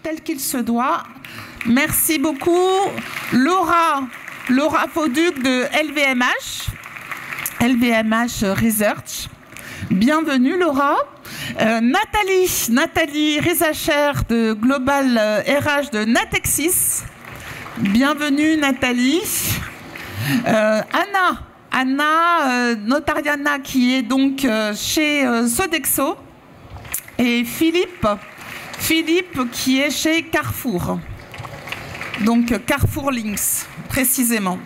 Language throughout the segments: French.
tel qu'il se doit. Merci beaucoup, Laura Fauduc de LVMH Research. Bienvenue, Laura. Nathalie Rizacher de Global RH de Natexis. Bienvenue, Nathalie. Anna Notariana qui est donc chez Sodexo. Et Philippe qui est chez Carrefour. Donc Carrefour Links, précisément.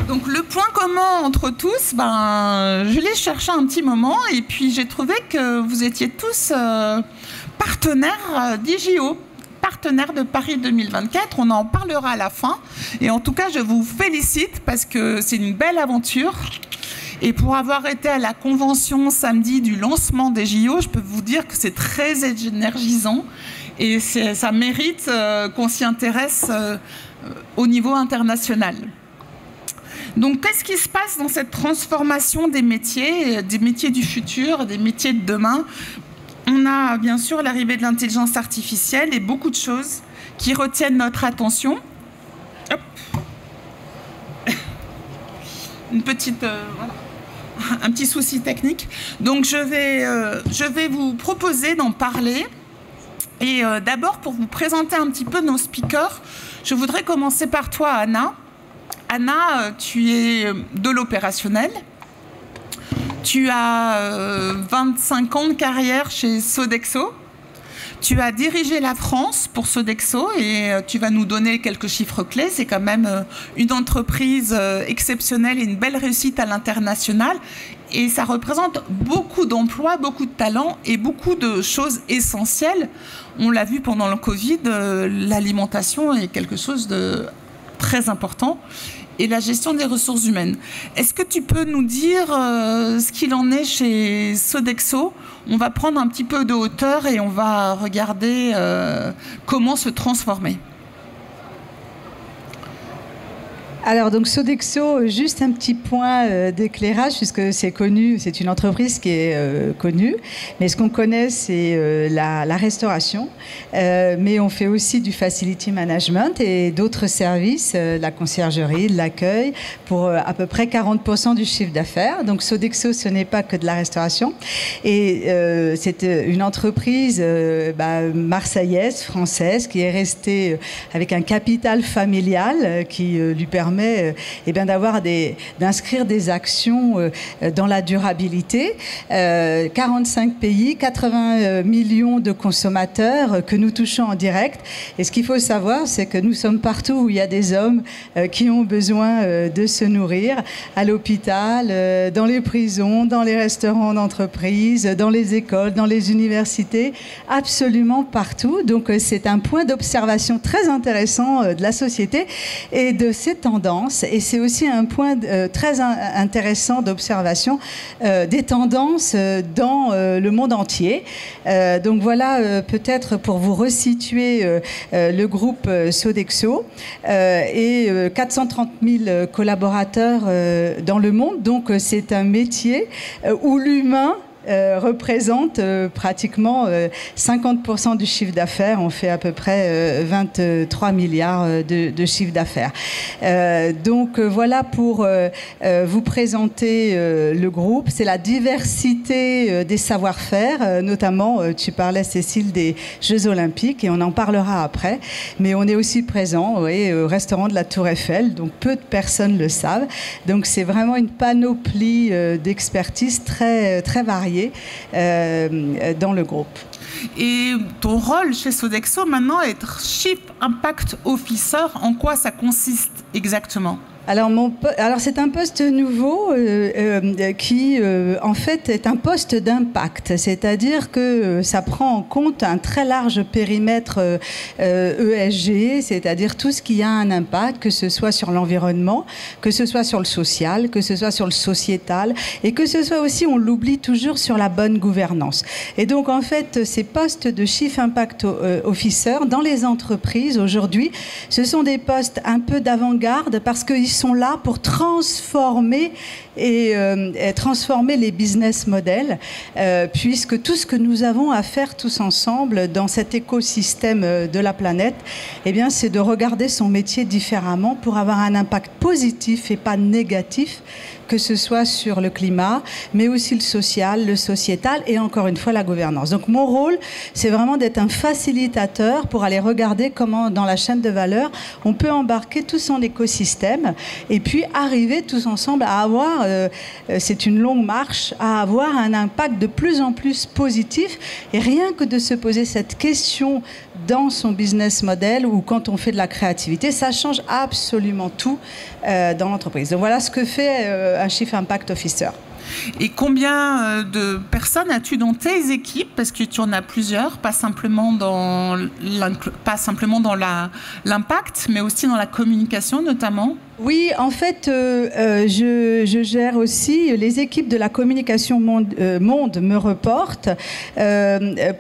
Donc le point commun entre tous, je l'ai cherché un petit moment et puis j'ai trouvé que vous étiez tous partenaires d'IJO, partenaires de Paris 2024. On en parlera à la fin. Et en tout cas, je vous félicite parce que c'est une belle aventure. Et pour avoir été à la convention samedi du lancement des JO, je peux vous dire que c'est très énergisant et ça mérite qu'on s'y intéresse au niveau international. Donc, qu'est-ce qui se passe dans cette transformation des métiers du futur, des métiers de demain? On a bien sûr l'arrivée de l'intelligence artificielle et beaucoup de choses qui retiennent notre attention. Hop. Une petite... voilà. Un petit souci technique. Donc, je vais vous proposer d'en parler. Et d'abord, pour vous présenter un petit peu nos speakers, je voudrais commencer par toi, Anna. Anna, tu es de l'opérationnel. Tu as 25 ans de carrière chez Sodexo. Tu as dirigé la France pour Sodexo et tu vas nous donner quelques chiffres clés. C'est quand même une entreprise exceptionnelle et une belle réussite à l'international. Et ça représente beaucoup d'emplois, beaucoup de talents et beaucoup de choses essentielles. On l'a vu pendant le Covid, l'alimentation est quelque chose de très important. Et la gestion des ressources humaines. Est-ce que tu peux nous dire ce qu'il en est chez Sodexo? On va prendre un petit peu de hauteur et on va regarder comment se transformer. Alors, donc Sodexo, juste un petit point d'éclairage, puisque c'est connu, c'est une entreprise qui est connue, mais ce qu'on connaît, c'est la restauration, mais on fait aussi du facility management et d'autres services, la conciergerie, l'accueil, pour à peu près 40% du chiffre d'affaires. Donc Sodexo, ce n'est pas que de la restauration. Et c'est une entreprise marseillaise, française, qui est restée avec un capital familial qui lui permet d'inscrire des actions dans la durabilité. 45 pays, 80 millions de consommateurs que nous touchons en direct. Et ce qu'il faut savoir, c'est que nous sommes partout où il y a des hommes qui ont besoin de se nourrir, à l'hôpital, dans les prisons, dans les restaurants d'entreprise, dans les écoles, dans les universités, absolument partout. Donc c'est un point d'observation très intéressant de la société et de ces tendances. Et c'est aussi un point très intéressant d'observation des tendances dans le monde entier. Donc voilà, peut-être pour vous resituer le groupe Sodexo et 430 000 collaborateurs dans le monde. Donc c'est un métier où l'humain représente pratiquement 50% du chiffre d'affaires. On fait à peu près 23 milliards de chiffre d'affaires. Donc voilà pour vous présenter le groupe. C'est la diversité des savoir-faire, notamment, tu parlais, Cécile, des Jeux Olympiques, et on en parlera après. Mais on est aussi présent au restaurant de la Tour Eiffel, donc peu de personnes le savent. Donc c'est vraiment une panoplie d'expertise très, très variée dans le groupe. Et ton rôle chez Sodexo maintenant est Chief Impact Officer. En quoi ça consiste exactement ? Alors c'est un poste nouveau qui, en fait, est un poste d'impact. C'est-à-dire que ça prend en compte un très large périmètre ESG, c'est-à-dire tout ce qui a un impact, que ce soit sur l'environnement, que ce soit sur le social, que ce soit sur le sociétal, et que ce soit aussi, on l'oublie toujours, sur la bonne gouvernance. Et donc, en fait, ces postes de Chief Impact Officer dans les entreprises, aujourd'hui, ce sont des postes un peu d'avant-garde parce qu'ils sont là pour transformer et transformer les business models, puisque tout ce que nous avons à faire tous ensemble dans cet écosystème de la planète, eh bien, c'est de regarder son métier différemment pour avoir un impact positif et pas négatif, que ce soit sur le climat, mais aussi le social, le sociétal et encore une fois la gouvernance. Donc mon rôle, c'est vraiment d'être un facilitateur pour aller regarder comment dans la chaîne de valeur, on peut embarquer tout son écosystème et puis arriver tous ensemble à avoir, c'est une longue marche, à avoir un impact de plus en plus positif. Et rien que de se poser cette question dans son business model ou quand on fait de la créativité, ça change absolument tout dans l'entreprise. Donc voilà ce que fait un Chief Impact Officer. Et combien de personnes as-tu dans tes équipes? Parce que tu en as plusieurs, pas simplement dans l'impact, mais aussi dans la communication notamment. Oui, en fait, je gère aussi les équipes de la communication Monde me reportent.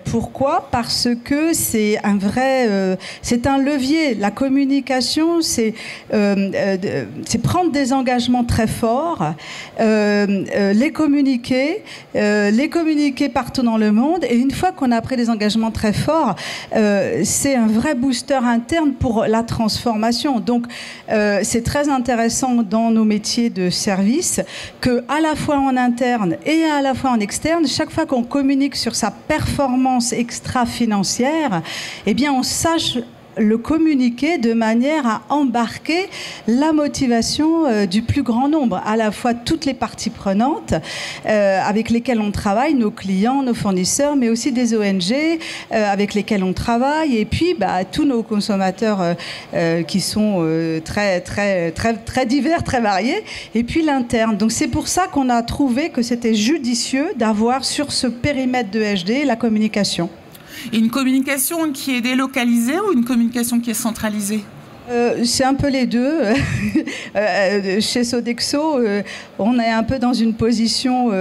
Pourquoi? Parce que c'est un vrai, c'est un levier. La communication, c'est prendre des engagements très forts, les communiquer partout dans le monde. Et une fois qu'on a pris des engagements très forts, c'est un vrai booster interne pour la transformation. Donc, c'est très intéressant dans nos métiers de service que à la fois en interne et à la fois en externe, chaque fois qu'on communique sur sa performance extra-financière, eh bien on sache le communiquer de manière à embarquer la motivation du plus grand nombre, à la fois toutes les parties prenantes avec lesquelles on travaille, nos clients, nos fournisseurs, mais aussi des ONG avec lesquelles on travaille, et puis tous nos consommateurs qui sont très divers, très variés, et puis l'interne. Donc c'est pour ça qu'on a trouvé que c'était judicieux d'avoir sur ce périmètre de HD la communication. Et une communication qui est délocalisée ou une communication qui est centralisée? C'est un peu les deux. Chez Sodexo, on est un peu dans une position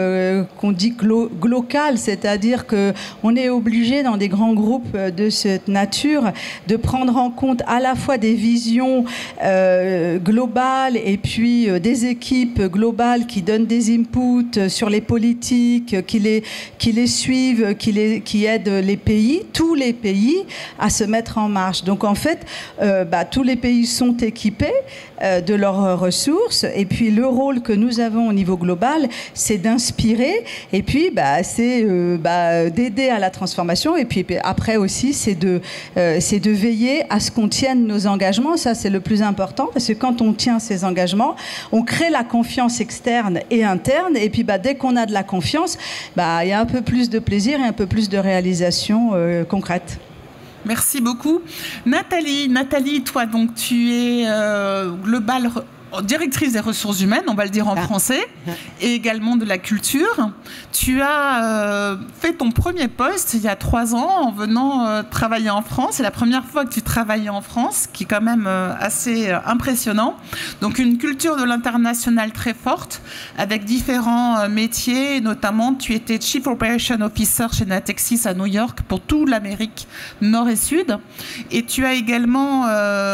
qu'on dit glocale, c'est-à-dire qu'on est obligé dans des grands groupes de cette nature de prendre en compte à la fois des visions globales et puis des équipes globales qui donnent des inputs sur les politiques, qui les suivent, qui aident les pays, tous les pays à se mettre en marche. Donc en fait, tous les pays sont équipés de leurs ressources, et puis le rôle que nous avons au niveau global, c'est d'inspirer, et puis c'est d'aider à la transformation, et puis après aussi c'est de veiller à ce qu'on tienne nos engagements. Ça c'est le plus important, parce que quand on tient ces engagements, on crée la confiance externe et interne, et puis dès qu'on a de la confiance, il y a un peu plus de plaisir et un peu plus de réalisation concrète. Merci beaucoup. Nathalie, toi, donc, tu es directrice des ressources humaines, on va le dire en français, et également de la culture. Tu as fait ton premier poste il y a 3 ans en venant travailler en France. C'est la première fois que tu travaillais en France, qui est quand même assez impressionnant. Donc une culture de l'international très forte, avec différents métiers, et notamment tu étais Chief Operation Officer chez Natixis à New York pour toute l'Amérique Nord et Sud. Et tu as également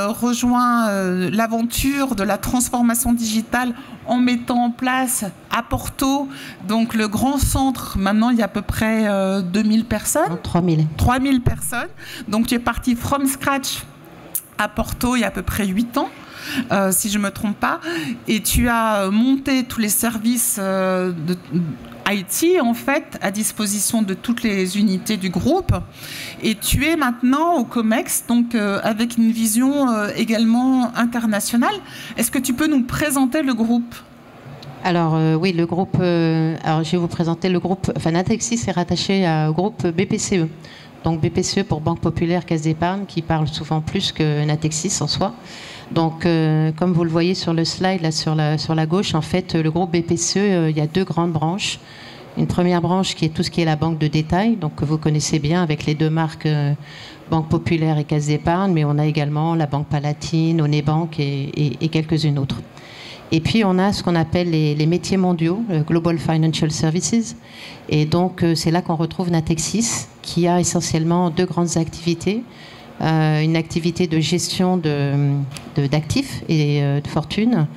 rejoint l'aventure de la transformation digitale en mettant en place à Porto, donc le grand centre. Maintenant, il y a à peu près 2000 personnes. Non, 3000. 3000 personnes. Donc, tu es parti from scratch à Porto il y a à peu près 8 ans. Si je ne me trompe pas, et tu as monté tous les services de IT, en fait, à disposition de toutes les unités du groupe, et tu es maintenant au COMEX, donc avec une vision également internationale. Est-ce que tu peux nous présenter le groupe ? Alors oui, le groupe, alors je vais vous présenter le groupe, Natixis est rattaché au groupe BPCE. Donc BPCE pour Banque Populaire Caisse d'Épargne, qui parle souvent plus que Natixis en soi. Donc, comme vous le voyez sur le slide, là, sur la gauche, en fait, le groupe BPCE, il y a 2 grandes branches. Une première branche qui est tout ce qui est la banque de détail, donc que vous connaissez bien avec les 2 marques Banque Populaire et Caisse d'Épargne, mais on a également la Banque Palatine, Onebank et quelques-unes autres. Et puis, on a ce qu'on appelle les métiers mondiaux, Global Financial Services. Et donc, c'est là qu'on retrouve Natixis, qui a essentiellement 2 grandes activités. Une activité de gestion d'actifs et de fortune,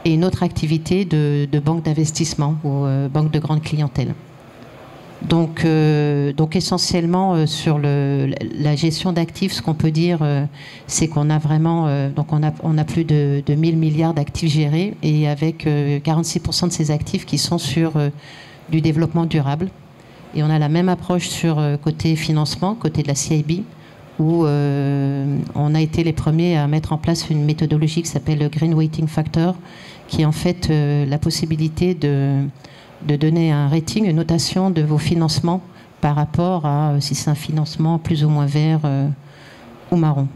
et une autre activité de banque d'investissement ou banque de grande clientèle. Donc essentiellement sur la gestion d'actifs, ce qu'on peut dire, c'est qu'on a vraiment, on a plus de 1000 milliards d'actifs gérés et avec 46% de ces actifs qui sont sur du développement durable. Et on a la même approche sur côté financement, côté de la CIB, où on a été les premiers à mettre en place une méthodologie qui s'appelle le Green Weighting Factor, qui est en fait la possibilité de donner un rating, une notation de vos financements par rapport à si c'est un financement plus ou moins vert ou marron.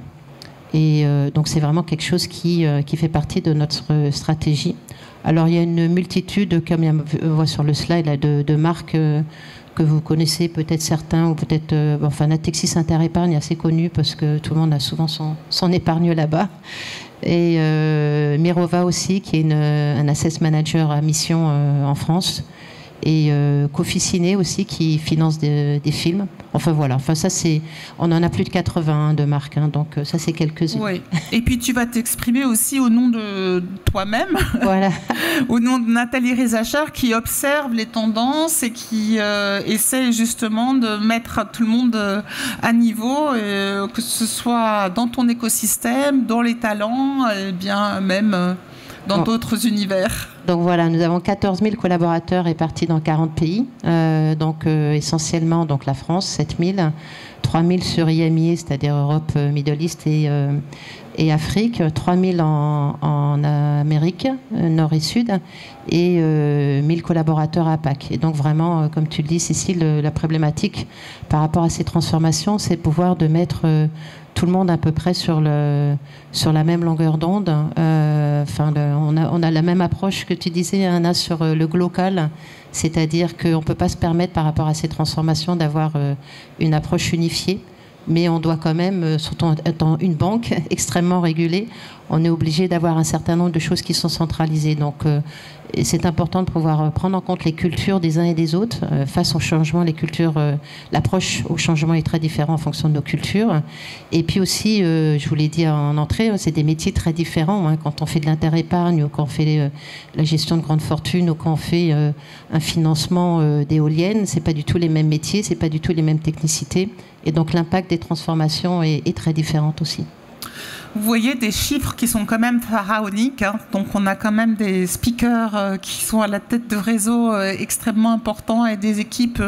Et donc c'est vraiment quelque chose qui fait partie de notre stratégie. Alors il y a une multitude, comme on voit sur le slide, là, de marques que vous connaissez peut-être certains, ou peut-être... Natixis Interépargne est assez connu parce que tout le monde a souvent son épargne là-bas. Et Mirova aussi, qui est un asset manager à mission en France. Et Coficiné aussi, qui finance des films. Enfin voilà, ça on en a plus de 80 de marques, hein, donc ça c'est quelques-unes. Oui. Et puis tu vas t'exprimer aussi au nom de toi-même, voilà. Au nom de Nathalie Rezachar, qui observe les tendances et qui essaie justement de mettre tout le monde à niveau, que ce soit dans ton écosystème, dans les talents, et bien même dans d'autres univers. Donc voilà, nous avons 14 000 collaborateurs répartis dans 40 pays, essentiellement donc la France, 7 000, 3 000 sur IMIA, c'est-à-dire Europe, Middle East et Afrique, 3 000 en Amérique, Nord et Sud, et 1 000 collaborateurs à APAC. Et donc vraiment, comme tu le dis, Cécile, la problématique par rapport à ces transformations, c'est pouvoir de mettre tout le monde à peu près sur la même longueur d'onde. On a la même approche que tu disais, Anna, sur le local, c'est-à-dire qu'on ne peut pas se permettre par rapport à ces transformations d'avoir une approche unifiée, mais on doit quand même, surtout étant une banque extrêmement régulée, on est obligé d'avoir un certain nombre de choses qui sont centralisées. Donc c'est important de pouvoir prendre en compte les cultures des uns et des autres. Face au changement, les cultures, l'approche au changement est très différente en fonction de nos cultures. Et puis aussi, je vous l'ai dit en entrée, c'est des métiers très différents. Hein, quand on fait de l'inter-épargne, ou quand on fait la gestion de grandes fortunes, ou quand on fait un financement d'éoliennes, c'est pas du tout les mêmes métiers, c'est pas du tout les mêmes technicités. Et donc l'impact des transformations est très différent aussi. Vous voyez des chiffres qui sont quand même pharaoniques, hein. Donc on a quand même des speakers qui sont à la tête de réseaux extrêmement importants et des équipes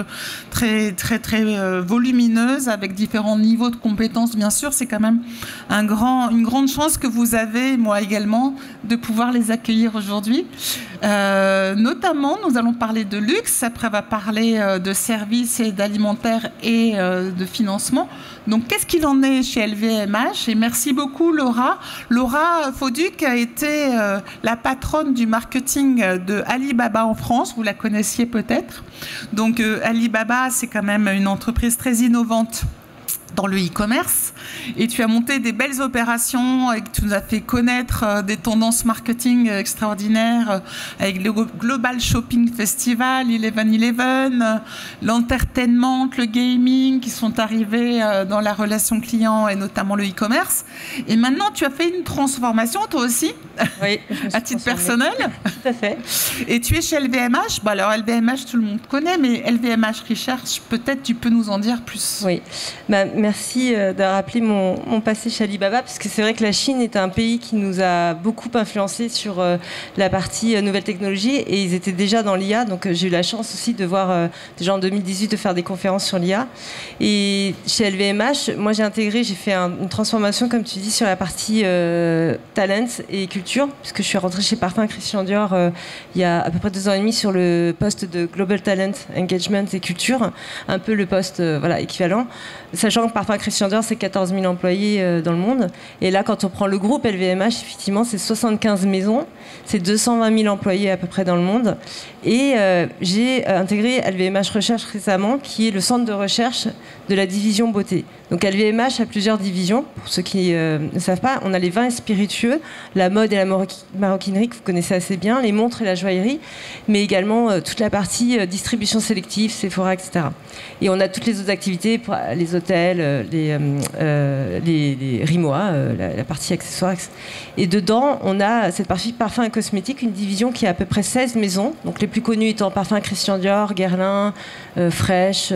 très volumineuses avec différents niveaux de compétences. Bien sûr, c'est quand même une grande chance que vous avez, moi également, de pouvoir les accueillir aujourd'hui. Notamment, nous allons parler de luxe, après on va parler de services et d'alimentaire et de financement. Donc qu'est-ce qu'il en est chez LVMH? Et merci beaucoup Laura. Laura Fauduc a été la patronne du marketing de Alibaba en France, vous la connaissiez peut-être. Donc Alibaba, c'est quand même une entreprise très innovante dans le e-commerce, et tu as monté des belles opérations et tu nous as fait connaître des tendances marketing extraordinaires avec le Global Shopping Festival, 11/11, l'entertainment, le gaming qui sont arrivés dans la relation client et notamment le e-commerce. Et maintenant, tu as fait une transformation, toi aussi, oui, à titre personnel. Tout à fait. Et tu es chez LVMH. Bon, alors LVMH, tout le monde connaît, mais LVMH Research, peut-être tu peux nous en dire plus. Oui. Merci de rappeler mon passé chez Alibaba, parce que c'est vrai que la Chine est un pays qui nous a beaucoup influencé sur la partie nouvelles technologies, et ils étaient déjà dans l'IA, donc j'ai eu la chance aussi de voir déjà en 2018 de faire des conférences sur l'IA. Et chez LVMH, moi j'ai fait une transformation, comme tu dis, sur la partie talent et culture, puisque je suis rentrée chez Parfum Christian Dior il y a à peu près 2 ans et demi sur le poste de Global Talent Engagement et Culture, un peu le poste équivalent, sachant que Parfum Christian Dior, c'est 14 000 employés dans le monde. Et là, quand on prend le groupe LVMH, effectivement, c'est 75 maisons, c'est 220 000 employés à peu près dans le monde. Et j'ai intégré LVMH Research récemment, qui est le centre de recherche de la division beauté. Donc LVMH a plusieurs divisions, pour ceux qui ne savent pas. On a les vins et spiritueux, la mode et la maroquinerie, que vous connaissez assez bien, les montres et la joaillerie, mais également toute la partie distribution sélective, Sephora, etc. Et on a toutes les autres activités, pour les hôtels, s'appelle les Rimois, la partie accessoires. Et dedans, on a cette partie parfum et cosmétique, une division qui a à peu près 16 maisons. Donc les plus connues étant Parfum Christian Dior, Guerlain, Fresh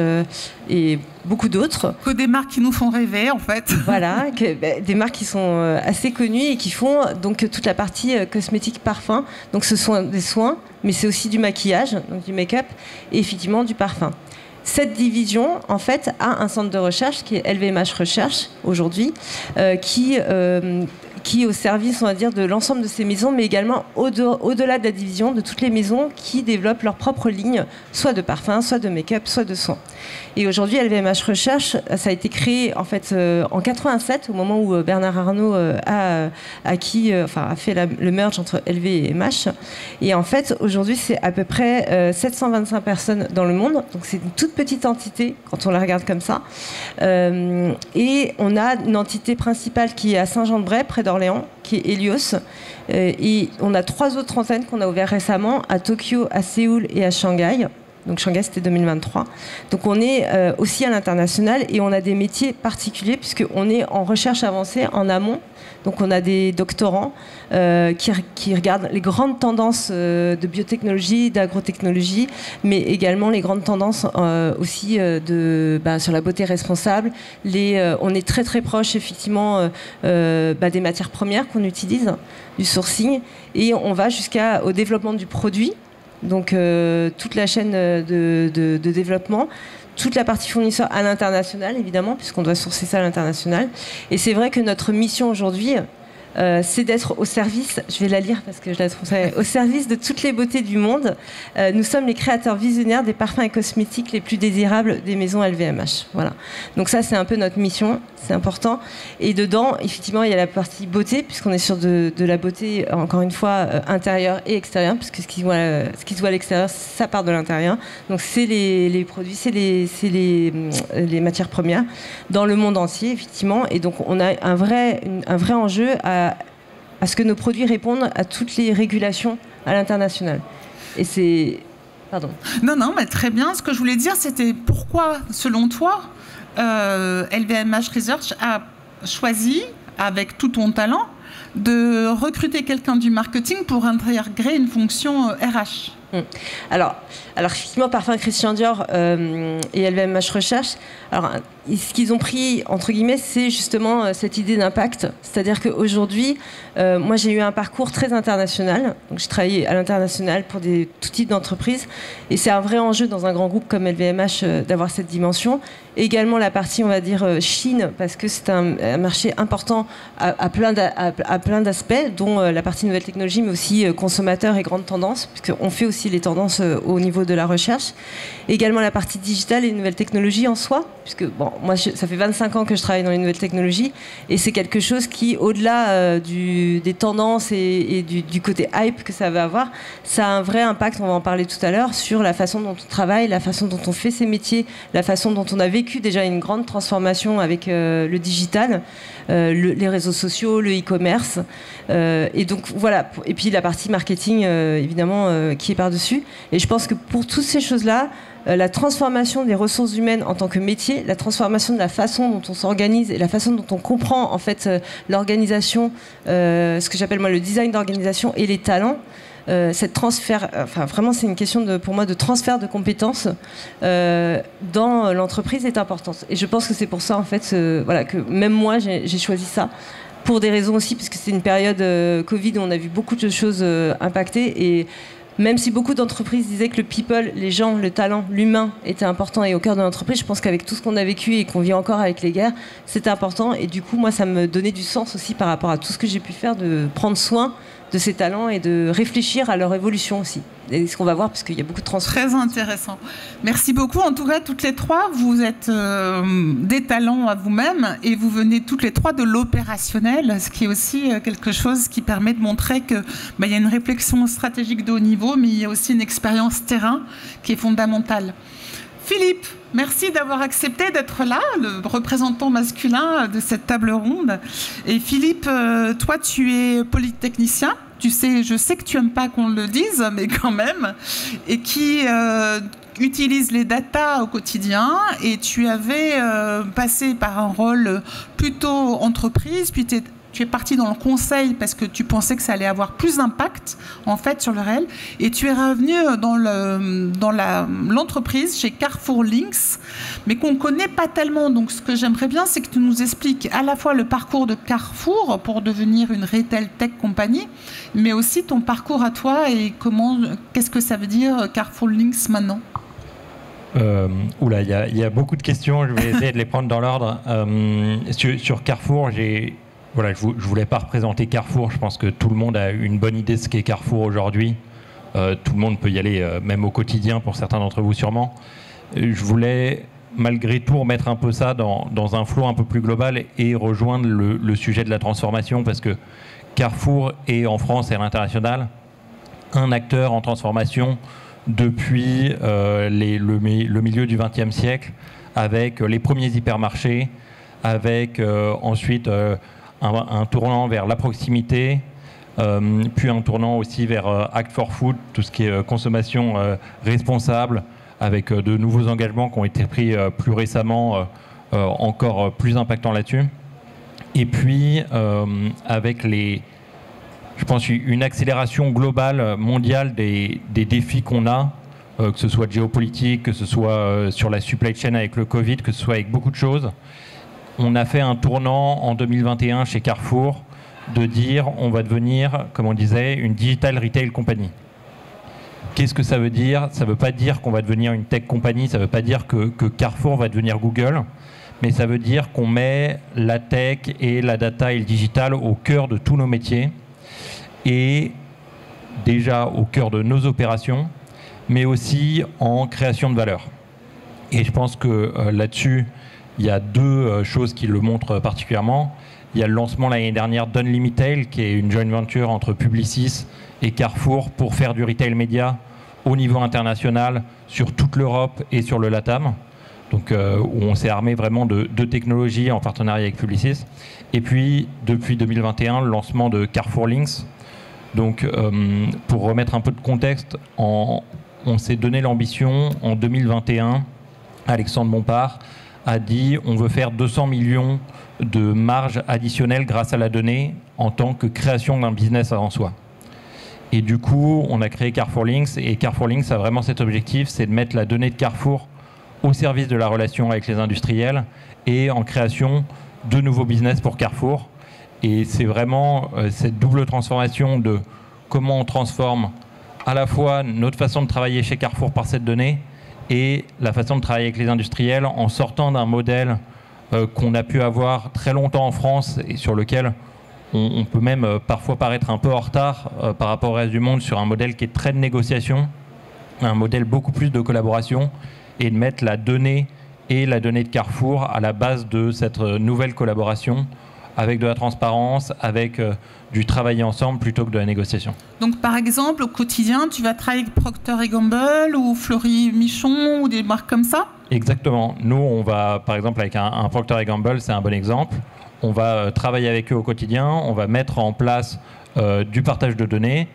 et beaucoup d'autres. Que des marques qui nous font rêver, en fait. Voilà, des marques qui sont assez connues et qui font donc toute la partie cosmétique parfum. Donc ce sont des soins, mais c'est aussi du maquillage, donc du make-up, et effectivement du parfum. Cette division, en fait, a un centre de recherche qui est LVMH Recherche aujourd'hui, qui est au service, on va dire, de l'ensemble de ces maisons, mais également au-delà de la division, de toutes les maisons qui développent leur propre ligne, soit de parfum, soit de make-up, soit de soins. Et aujourd'hui, LVMH Recherche, ça a été créé en fait en 87, au moment où Bernard Arnault a fait le merge entre LV et MH. Et en fait, aujourd'hui, c'est à peu près 725 personnes dans le monde. Donc c'est une toute petite entité quand on la regarde comme ça. Et on a une entité principale qui est à Saint-Jean-de-Bray, près d'Orléans, qui est Helios. Et on a 3 autres antennes qu'on a ouvertes récemment à Tokyo, à Séoul et à Shanghai. Donc Shanghai, c'était 2023. Donc on est aussi à l'international et on a des métiers particuliers puisqu'on est en recherche avancée en amont. Donc on a des doctorants qui regardent les grandes tendances de biotechnologie, d'agrotechnologie, mais également les grandes tendances aussi sur la beauté responsable. On est très très proche effectivement des matières premières qu'on utilise, du sourcing, et on va jusqu'au développement du produit. Donc toute la chaîne de développement, toute la partie fournisseur à l'international évidemment, puisqu'on doit sourcer ça à l'international. Et c'est vrai que notre mission aujourd'hui, c'est d'être au service, je vais la lire parce que je la trouve au service de toutes les beautés du monde. Nous sommes les créateurs visionnaires des parfums et cosmétiques les plus désirables des maisons LVMH. Voilà. Donc ça, c'est un peu notre mission, c'est important. Et dedans, effectivement, il y a la partie beauté, puisqu'on est sur de la beauté, encore une fois, intérieure et extérieure, puisque ce qui se voit à l'extérieur, ça part de l'intérieur. Donc c'est les produits, c'est les matières premières dans le monde entier, effectivement. Et donc on a un vrai enjeu à ce que nos produits répondent à toutes les régulations à l'international. Et c'est... Pardon. Non, mais très bien. Ce que je voulais dire, c'était pourquoi, selon toi, LVMH Research a choisi, avec tout ton talent, de recruter quelqu'un du marketing pour intégrer une fonction RH. Alors effectivement, Parfum Christian Dior et LVMH Recherche, alors ce qu'ils ont pris, entre guillemets, c'est justement cette idée d'impact. C'est-à-dire qu'aujourd'hui, moi j'ai eu un parcours très international. Donc j'ai travaillé à l'international pour tout type d'entreprises. Et c'est un vrai enjeu dans un grand groupe comme LVMH d'avoir cette dimension. Et également la partie, on va dire, Chine, parce que c'est un marché important à plein d'aspects, dont la partie nouvelle technologie, mais aussi consommateur et grande tendance, puisqu'on fait aussi les tendances au niveau de la recherche. Également la partie digitale et nouvelles technologies en soi, puisque bon, moi ça fait 25 ans que je travaille dans les nouvelles technologies, et c'est quelque chose qui, au-delà des tendances et du côté hype que ça va avoir, ça a un vrai impact, on va en parler tout à l'heure, sur la façon dont on travaille, la façon dont on fait ses métiers, la façon dont on a vécu déjà une grande transformation avec le digital, les réseaux sociaux, le e-commerce, et donc voilà, et puis la partie marketing évidemment qui est par-dessus. Et je pense que pour toutes ces choses-là, la transformation des ressources humaines en tant que métier, la transformation de la façon dont on s'organise et la façon dont on comprend en fait l'organisation, ce que j'appelle moi le design d'organisation et les talents, cette transfert, enfin vraiment c'est une question pour moi de transfert de compétences dans l'entreprise est importante. Et je pense que c'est pour ça en fait voilà, que même moi j'ai choisi ça. Pour des raisons aussi, parce que c'est une période Covid où on a vu beaucoup de choses impactées, et même si beaucoup d'entreprises disaient que le people, les gens, le talent, l'humain était important et au cœur de l'entreprise, je pense qu'avec tout ce qu'on a vécu et qu'on vit encore avec les guerres, c'était important. Et du coup, moi, ça me donnait du sens aussi par rapport à tout ce que j'ai pu faire, de prendre soin de ces talents et de réfléchir à leur évolution aussi. Et ce qu'on va voir, parce qu'il y a beaucoup de transformations. Très intéressant. Merci beaucoup. En tout cas, toutes les trois, vous êtes des talents à vous-même et vous venez toutes les trois de l'opérationnel, ce qui est aussi quelque chose qui permet de montrer qu'il y a une réflexion stratégique de haut niveau, mais il y a aussi une expérience terrain qui est fondamentale. Philippe, merci d'avoir accepté d'être là, le représentant masculin de cette table ronde. Et Philippe, toi, tu es polytechnicien. Tu sais, je sais que tu n'aimes pas qu'on le dise, mais quand même. Et qui utilises les data au quotidien et tu avais passé par un rôle plutôt entreprise, puis tu es parti dans le conseil parce que tu pensais que ça allait avoir plus d'impact en fait sur le réel, et tu es revenu dans l'entreprise chez Carrefour Links, mais qu'on ne connaît pas tellement. Donc ce que j'aimerais bien, c'est que tu nous expliques à la fois le parcours de Carrefour pour devenir une retail tech compagnie, mais aussi ton parcours à toi et qu'est-ce que ça veut dire Carrefour Links maintenant. Oula, il y a beaucoup de questions, je vais essayer de les prendre dans l'ordre. Sur Carrefour, voilà, je ne voulais pas représenter Carrefour. Je pense que tout le monde a une bonne idée de ce qu'est Carrefour aujourd'hui. Tout le monde peut y aller, même au quotidien, pour certains d'entre vous sûrement. Je voulais, malgré tout, remettre un peu ça dans un flot un peu plus global et rejoindre le sujet de la transformation, parce que Carrefour est, en France et à l'international, un acteur en transformation depuis le milieu du XXe siècle, avec les premiers hypermarchés, avec ensuite un tournant vers la proximité, puis un tournant aussi vers Act for Food, tout ce qui est consommation responsable, avec de nouveaux engagements qui ont été pris plus récemment, encore plus impactants là-dessus. Et puis, avec je pense, une accélération globale, mondiale des défis qu'on a, que ce soit géopolitique, que ce soit sur la supply chain avec le Covid, que ce soit avec beaucoup de choses. On a fait un tournant en 2021 chez Carrefour de dire on va devenir, comme on disait, une digital retail company. Qu'est-ce que ça veut dire? Ça ne veut pas dire qu'on va devenir une tech company, ça ne veut pas dire que Carrefour va devenir Google, mais ça veut dire qu'on met la tech et la data et le digital au cœur de tous nos métiers, et déjà au cœur de nos opérations, mais aussi en création de valeur. Et je pense que là-dessus, il y a deux choses qui le montrent particulièrement. Il y a le lancement l'année dernière d'Unlimitail, qui est une joint venture entre Publicis et Carrefour pour faire du retail média au niveau international sur toute l'Europe et sur le LATAM. Donc, où on s'est armé vraiment de technologies en partenariat avec Publicis. Et puis, depuis 2021, le lancement de Carrefour Links. Donc, pour remettre un peu de contexte, on s'est donné l'ambition en 2021, Alexandre Bompard a dit on veut faire 200 millions de marge additionnelle grâce à la donnée en tant que création d'un business en soi. Et du coup, on a créé Carrefour Links, et Carrefour Links a vraiment cet objectif, c'est de mettre la donnée de Carrefour au service de la relation avec les industriels et en création de nouveaux business pour Carrefour. Et c'est vraiment cette double transformation de comment on transforme à la fois notre façon de travailler chez Carrefour par cette donnée et la façon de travailler avec les industriels en sortant d'un modèle qu'on a pu avoir très longtemps en France et sur lequel on peut même parfois paraître un peu en retard par rapport au reste du monde, sur un modèle qui est très de négociation, un modèle beaucoup plus de collaboration, et de mettre la donnée et la donnée de Carrefour à la base de cette nouvelle collaboration, avec de la transparence, avec du travailler ensemble plutôt que de la négociation. Donc par exemple, au quotidien, tu vas travailler avec Procter & Gamble ou Fleury Michon ou des marques comme ça? Exactement. Nous, on va, par exemple, avec un Procter & Gamble, c'est un bon exemple. On va travailler avec eux au quotidien, on va mettre en place du partage de données,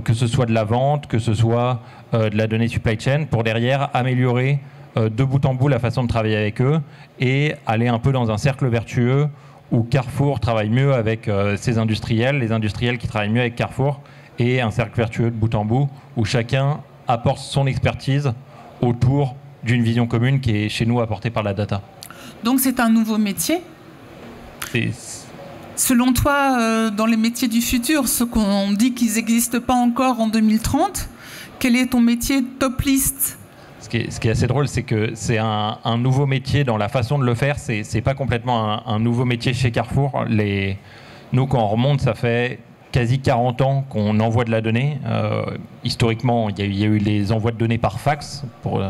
que ce soit de la vente, que ce soit de la donnée supply chain, pour derrière améliorer de bout en bout la façon de travailler avec eux et aller un peu dans un cercle vertueux où Carrefour travaille mieux avec ses industriels, les industriels qui travaillent mieux avec Carrefour, et un cercle vertueux de bout en bout où chacun apporte son expertise autour d'une vision commune qui est chez nous apportée par la data. Donc c'est un nouveau métier? Selon toi, dans les métiers du futur, ceux qu'on dit qu'ils n'existent pas encore en 2030, quel est ton métier top list? Ce qui est assez drôle, c'est que c'est un nouveau métier dans la façon de le faire. C'est pas complètement un nouveau métier chez Carrefour. Nous, quand on remonte, ça fait quasi 40 ans qu'on envoie de la donnée. Historiquement, il y a eu les envois de données par fax, pour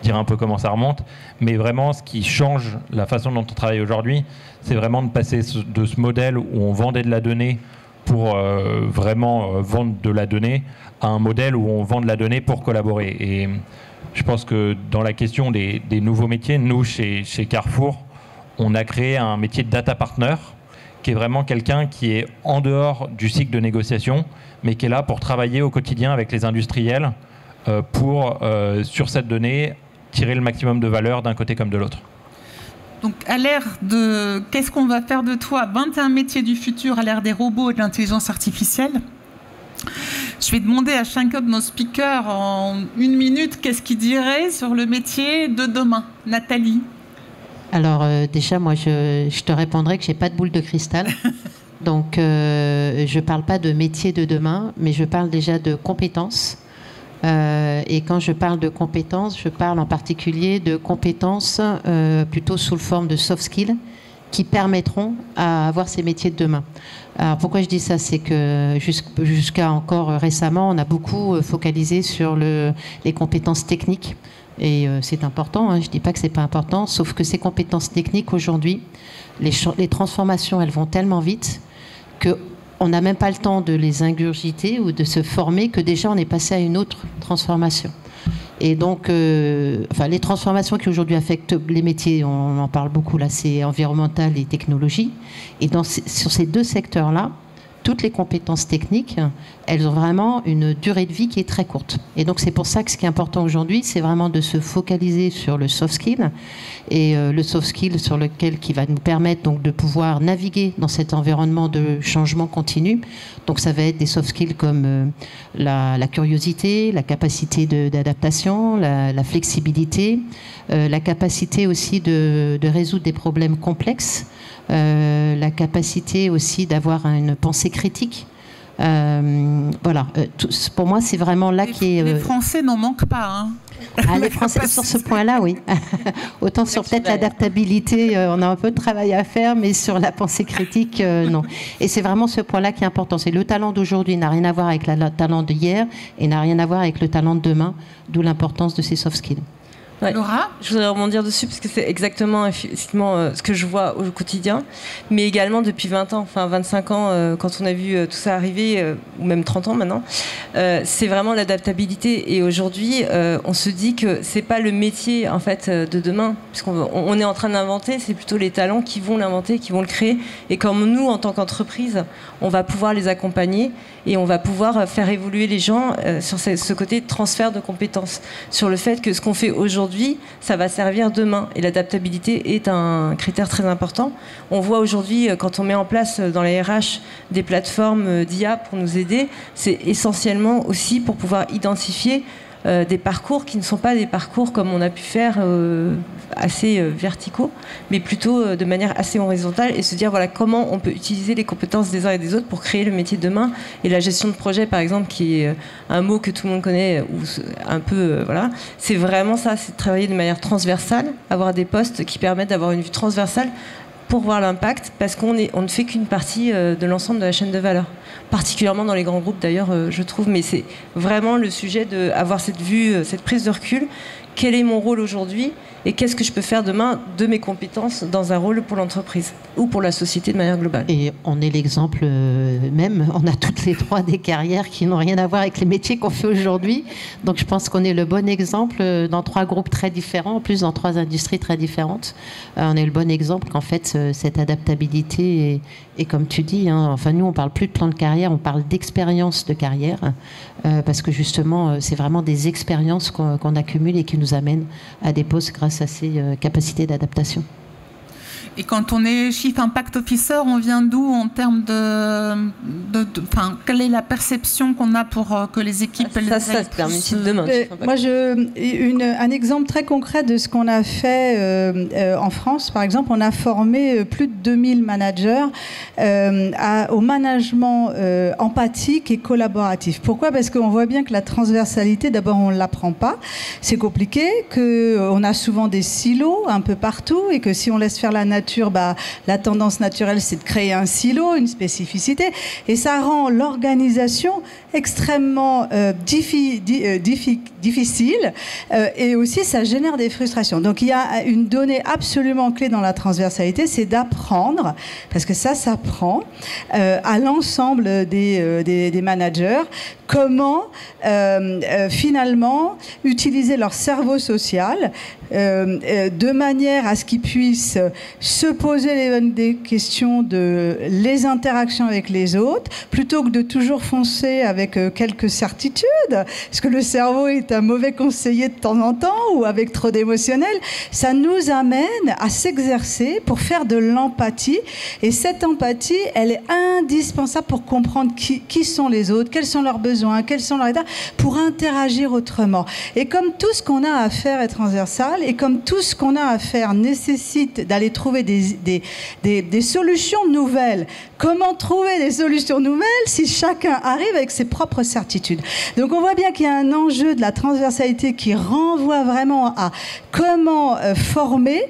dire un peu comment ça remonte. Mais vraiment, ce qui change la façon dont on travaille aujourd'hui, c'est vraiment de passer de ce modèle où on vendait de la donnée pour vraiment vendre de la donnée à un modèle où on vend de la donnée pour collaborer. Et je pense que dans la question des nouveaux métiers, nous, chez Carrefour, on a créé un métier de data partner, qui est vraiment quelqu'un qui est en dehors du cycle de négociation, mais qui est là pour travailler au quotidien avec les industriels pour, sur cette donnée, tirer le maximum de valeur d'un côté comme de l'autre. Donc, à l'ère de « qu'est-ce qu'on va faire de toi ?» 21 métiers du futur à l'ère des robots et de l'intelligence artificielle. Je vais demander à chacun de nos speakers en 1 minute qu'est-ce qu'ils diraient sur le métier de demain. Nathalie. Alors déjà, moi, je te répondrai que je n'ai pas de boule de cristal. Donc, je ne parle pas de métier de demain, mais je parle déjà de compétences. Et quand je parle de compétences, je parle en particulier de compétences plutôt sous forme de soft skills qui permettront à avoir ces métiers de demain. Alors pourquoi je dis ça, c'est que jusqu'à encore récemment, on a beaucoup focalisé sur les compétences techniques. Et c'est important, hein, je ne dis pas que ce n'est pas important, sauf que ces compétences techniques aujourd'hui, les transformations, elles vont tellement vite qu'on n'a même pas le temps de les ingurgiter ou de se former que déjà on est passé à une autre transformation. Et donc, les transformations qui aujourd'hui affectent les métiers, on en parle beaucoup là, c'est environnemental et technologie. Et sur ces deux secteurs-là, toutes les compétences techniques, elles ont vraiment une durée de vie qui est très courte. Et donc c'est pour ça que ce qui est important aujourd'hui, c'est vraiment de se focaliser sur le soft skill, et le soft skill sur lequel qui va nous permettre donc de pouvoir naviguer dans cet environnement de changement continu. Donc ça va être des soft skills comme la curiosité, la capacité d'adaptation, la flexibilité, la capacité aussi de résoudre des problèmes complexes, la capacité aussi d'avoir une pensée critique. Voilà, pour moi c'est vraiment là qui est... Les Français n'en manquent pas, hein. Ah, les Français sur ce point-là, oui. Autant sur peut-être l'adaptabilité, on a un peu de travail à faire, mais sur la pensée critique, non. Et c'est vraiment ce point-là qui est important. C'est le talent d'aujourd'hui n'a rien à voir avec le talent d'hier et n'a rien à voir avec le talent de demain, d'où l'importance de ces soft skills. Ouais. Laura ? Je voudrais rebondir dessus parce que c'est exactement effectivement ce que je vois au quotidien, mais également depuis 20 ans, enfin 25 ans, quand on a vu tout ça arriver, ou même 30 ans maintenant, c'est vraiment l'adaptabilité. Et aujourd'hui, on se dit que c'est pas le métier en fait de demain, puisqu'on est en train d'inventer, c'est plutôt les talents qui vont l'inventer, qui vont le créer. Et comme nous, en tant qu'entreprise, on va pouvoir les accompagner et on va pouvoir faire évoluer les gens sur ce côté de transfert de compétences, sur le fait que ce qu'on fait aujourd'hui, ça va servir demain. Et l'adaptabilité est un critère très important. On voit aujourd'hui, quand on met en place dans les RH des plateformes d'IA pour nous aider, c'est essentiellement aussi pour pouvoir identifier des parcours qui ne sont pas des parcours comme on a pu faire assez verticaux, mais plutôt de manière assez horizontale, et se dire voilà comment on peut utiliser les compétences des uns et des autres pour créer le métier de demain. Et la gestion de projet, par exemple, qui est un mot que tout le monde connaît, ou un peu voilà, c'est vraiment ça, c'est de travailler de manière transversale, avoir des postes qui permettent d'avoir une vue transversale pour voir l'impact, parce qu'on ne fait qu'une partie de l'ensemble de la chaîne de valeur. Particulièrement dans les grands groupes d'ailleurs, je trouve, mais c'est vraiment le sujet d'avoir cette vue, cette prise de recul. Quel est mon rôle aujourd'hui et qu'est-ce que je peux faire demain de mes compétences dans un rôle pour l'entreprise ou pour la société de manière globale. Et on est l'exemple même, on a toutes les trois des carrières qui n'ont rien à voir avec les métiers qu'on fait aujourd'hui. Donc je pense qu'on est le bon exemple dans 3 groupes très différents, en plus dans 3 industries très différentes. On est le bon exemple qu'en fait cette adaptabilité et comme tu dis, hein, enfin nous on parle plus de plan de carrière, on parle d'expérience de carrière parce que justement c'est vraiment des expériences qu'on accumule et qui nous amènent à des postes grâce à ces capacités d'adaptation. Et quand on est Chief Impact Officer, on vient d'où en termes quelle est la perception qu'on a pour que les équipes... c'est un métier de demain. Moi, un exemple très concret de ce qu'on a fait en France, par exemple, on a formé plus de 2000 managers au management empathique et collaboratif. Pourquoi ? Parce qu'on voit bien que la transversalité, d'abord, on ne l'apprend pas. C'est compliqué, qu'on a souvent des silos un peu partout et que si on laisse faire la nature, la tendance naturelle, c'est de créer un silo, une spécificité, et ça rend l'organisation extrêmement difficile, et aussi ça génère des frustrations. Donc il y a une donnée absolument clé dans la transversalité, c'est d'apprendre, parce que ça s'apprend à l'ensemble des managers, comment finalement utiliser leur cerveau social de manière à ce qu'ils puissent se poser des questions de les interactions avec les autres, plutôt que de toujours foncer avec quelques certitudes, parce que le cerveau est un mauvais conseiller de temps en temps ou avec trop d'émotionnel. Ça nous amène à s'exercer pour faire de l'empathie. Et cette empathie, elle est indispensable pour comprendre qui sont les autres, quels sont leurs besoins, quels sont leurs états, pour interagir autrement. Et comme tout ce qu'on a à faire est transversal, et comme tout ce qu'on a à faire nécessite d'aller trouver des solutions nouvelles, comment trouver des solutions nouvelles si chacun arrive avec ses propres certitudes? Donc on voit bien qu'il y a un enjeu de la transversalité qui renvoie vraiment à comment former,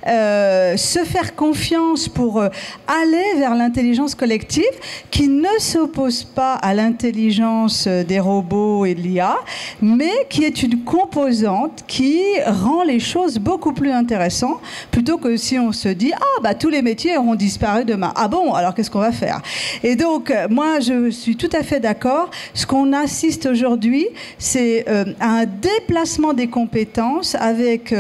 se faire confiance pour aller vers l'intelligence collective qui ne s'oppose pas à l'intelligence des robots et de l'IA, mais qui est une composante qui rend les choses beaucoup plus intéressantes plutôt que si on se dit tous les métiers auront disparu demain. Ah bon, alors qu'est-ce qu'on va faire? Et donc moi je suis tout à fait d'accord. Ce qu'on assiste aujourd'hui, c'est un déplacement des compétences avec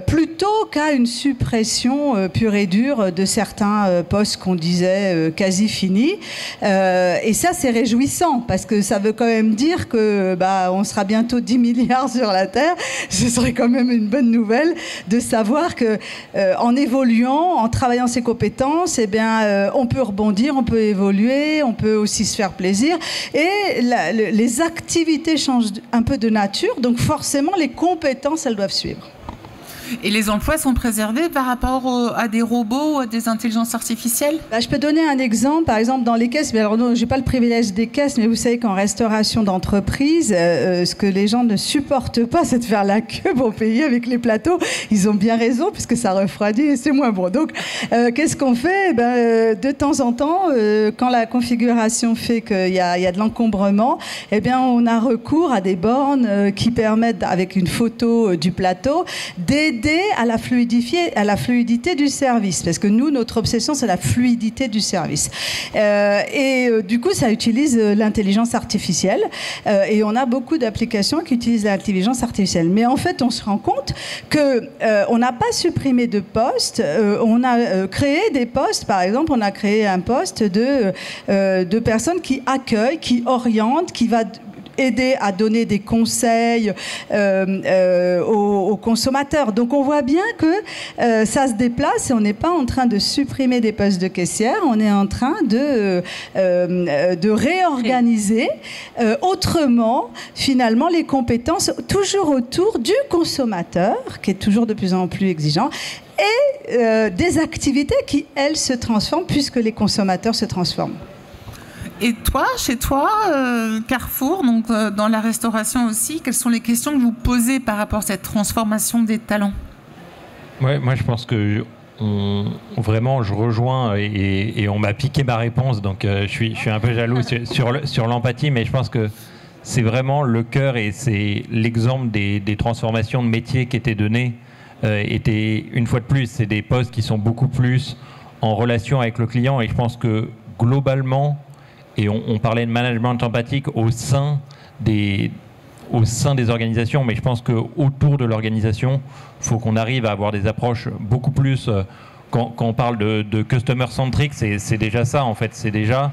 plutôt qu'à une suppression pure et dure de certains postes qu'on disait quasi finis. Et ça, c'est réjouissant parce que ça veut quand même dire que on sera bientôt 10 milliards sur la Terre. Ce serait quand même une bonne nouvelle de savoir que en évoluant, en travaillant ses compétences, on peut rebondir, on peut évoluer, on peut aussi se faire plaisir. Et les activités changent un peu de nature, donc forcément les compétences, elles doivent suivre. Et les emplois sont préservés par rapport à des robots ou à des intelligences artificielles? Je peux donner un exemple. Par exemple, dans les caisses, alors je n'ai pas le privilège des caisses, mais vous savez qu'en restauration d'entreprise, ce que les gens ne supportent pas, c'est de faire la queue pour payer avec les plateaux. Ils ont bien raison, puisque ça refroidit et c'est moins bon. Donc, qu'est-ce qu'on fait? De temps en temps, quand la configuration fait qu'il y a de l'encombrement, on a recours à des bornes qui permettent, avec une photo du plateau, d'aider à la fluidité du service, parce que nous, notre obsession, c'est la fluidité du service. Du coup, ça utilise l'intelligence artificielle, et on a beaucoup d'applications qui utilisent l'intelligence artificielle. Mais en fait, on se rend compte que on n'a pas supprimé de postes, on a créé des postes. Par exemple, on a créé un poste de personnes qui accueillent, qui orientent, qui va aider à donner des conseils aux consommateurs. Donc on voit bien que ça se déplace et on n'est pas en train de supprimer des postes de caissière, on est en train de réorganiser autrement finalement les compétences, toujours autour du consommateur qui est toujours de plus en plus exigeant, et des activités qui, elles, se transforment puisque les consommateurs se transforment. Et toi, chez toi, Carrefour, donc dans la restauration aussi, quelles sont les questions que vous posez par rapport à cette transformation des talents? Ouais, moi je pense que vraiment je rejoins et on m'a piqué ma réponse, donc je suis un peu jaloux sur l'empathie, mais je pense que c'est vraiment le cœur et c'est l'exemple des transformations de métiers qui étaient donnés. Étaient, une fois de plus, c'est des postes qui sont beaucoup plus en relation avec le client, et je pense que globalement, et on parlait de management empathique au sein des organisations, mais je pense qu'autour de l'organisation, il faut qu'on arrive à avoir des approches beaucoup plus... Quand on parle de customer-centric, c'est déjà ça, en fait. C'est déjà,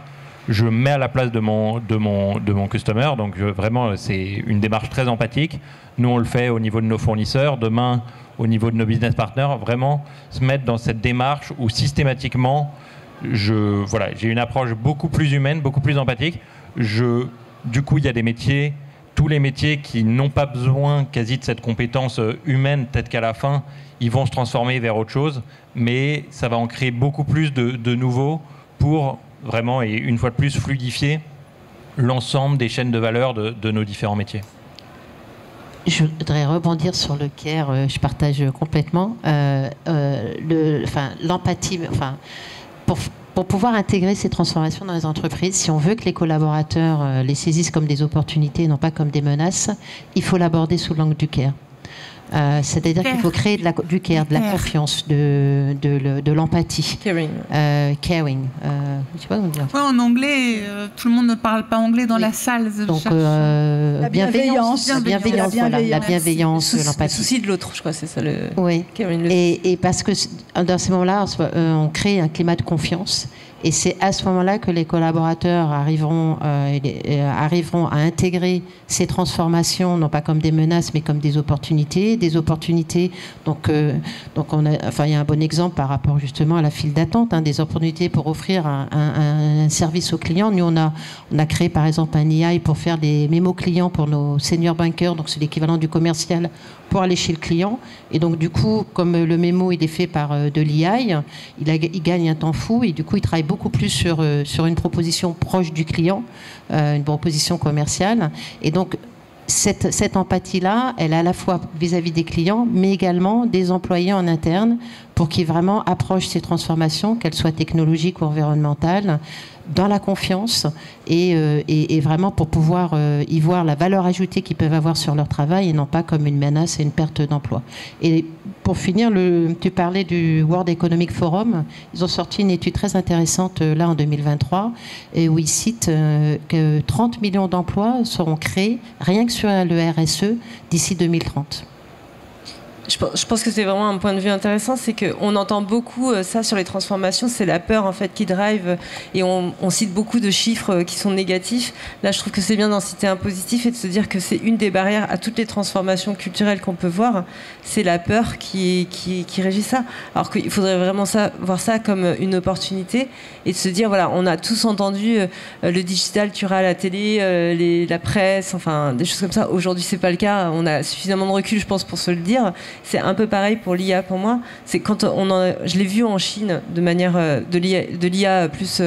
je mets à la place de mon customer, donc vraiment, c'est une démarche très empathique. Nous, on le fait au niveau de nos fournisseurs. Demain, au niveau de nos business partners, vraiment se mettre dans cette démarche où systématiquement... j'ai une approche beaucoup plus humaine, beaucoup plus empathique. Du coup, il y a des métiers, tous les métiers qui n'ont pas besoin quasi de cette compétence humaine, peut-être qu'à la fin, ils vont se transformer vers autre chose, mais ça va en créer beaucoup plus de nouveaux pour vraiment, et une fois de plus, fluidifier l'ensemble des chaînes de valeur de nos différents métiers. Je voudrais rebondir sur le CARE, je partage complètement. L'empathie... Pour pouvoir intégrer ces transformations dans les entreprises, si on veut que les collaborateurs les saisissent comme des opportunités et non pas comme des menaces, il faut l'aborder sous l'angle du CARE. C'est-à-dire qu'il faut créer du care, de la confiance, de l'empathie. Caring. Caring. Je sais pas comment dire. Ouais, en anglais, tout le monde ne parle pas anglais dans la salle. Donc, la bienveillance, voilà, la bienveillance, l'empathie. Le souci de l'autre, je crois, c'est ça le. Oui. Caring. Et parce que dans ces moments-là, on crée un climat de confiance. Et c'est à ce moment-là que les collaborateurs arriveront à intégrer ces transformations, non pas comme des menaces, mais comme des opportunités. Des opportunités, donc il y a un bon exemple par rapport justement à la file d'attente, hein, des opportunités pour offrir un service aux clients. Nous, on a créé par exemple un EI pour faire des mémos clients pour nos senior bankers, donc c'est l'équivalent du commercial pour aller chez le client. Et donc du coup, comme le mémo il est fait par de l'EI, il gagne un temps fou et du coup il travaille beaucoup plus sur une proposition proche du client, une proposition commerciale. Et donc cette empathie-là, elle est à la fois vis-à-vis des clients, mais également des employés en interne, pour qu'ils vraiment approchent ces transformations, qu'elles soient technologiques ou environnementales, dans la confiance et vraiment pour pouvoir y voir la valeur ajoutée qu'ils peuvent avoir sur leur travail et non pas comme une menace et une perte d'emploi. Et pour finir, tu parlais du World Economic Forum. Ils ont sorti une étude très intéressante là en 2023 où ils citent que 30 millions d'emplois seront créés rien que sur le RSE d'ici 2030. Je pense que c'est vraiment un point de vue intéressant, c'est qu'on entend beaucoup ça sur les transformations, c'est la peur en fait qui drive, et on cite beaucoup de chiffres qui sont négatifs. Là, je trouve que c'est bien d'en citer un positif et de se dire que c'est une des barrières à toutes les transformations culturelles qu'on peut voir, c'est la peur qui régit ça. Alors qu'il faudrait vraiment voir ça comme une opportunité et de se dire, voilà, on a tous entendu le digital tuera la télé, la presse, enfin des choses comme ça. Aujourd'hui, c'est pas le cas, on a suffisamment de recul, je pense, pour se le dire. C'est un peu pareil pour l'IA pour moi. C'est quand je l'ai vu en Chine de manière de l'IA plus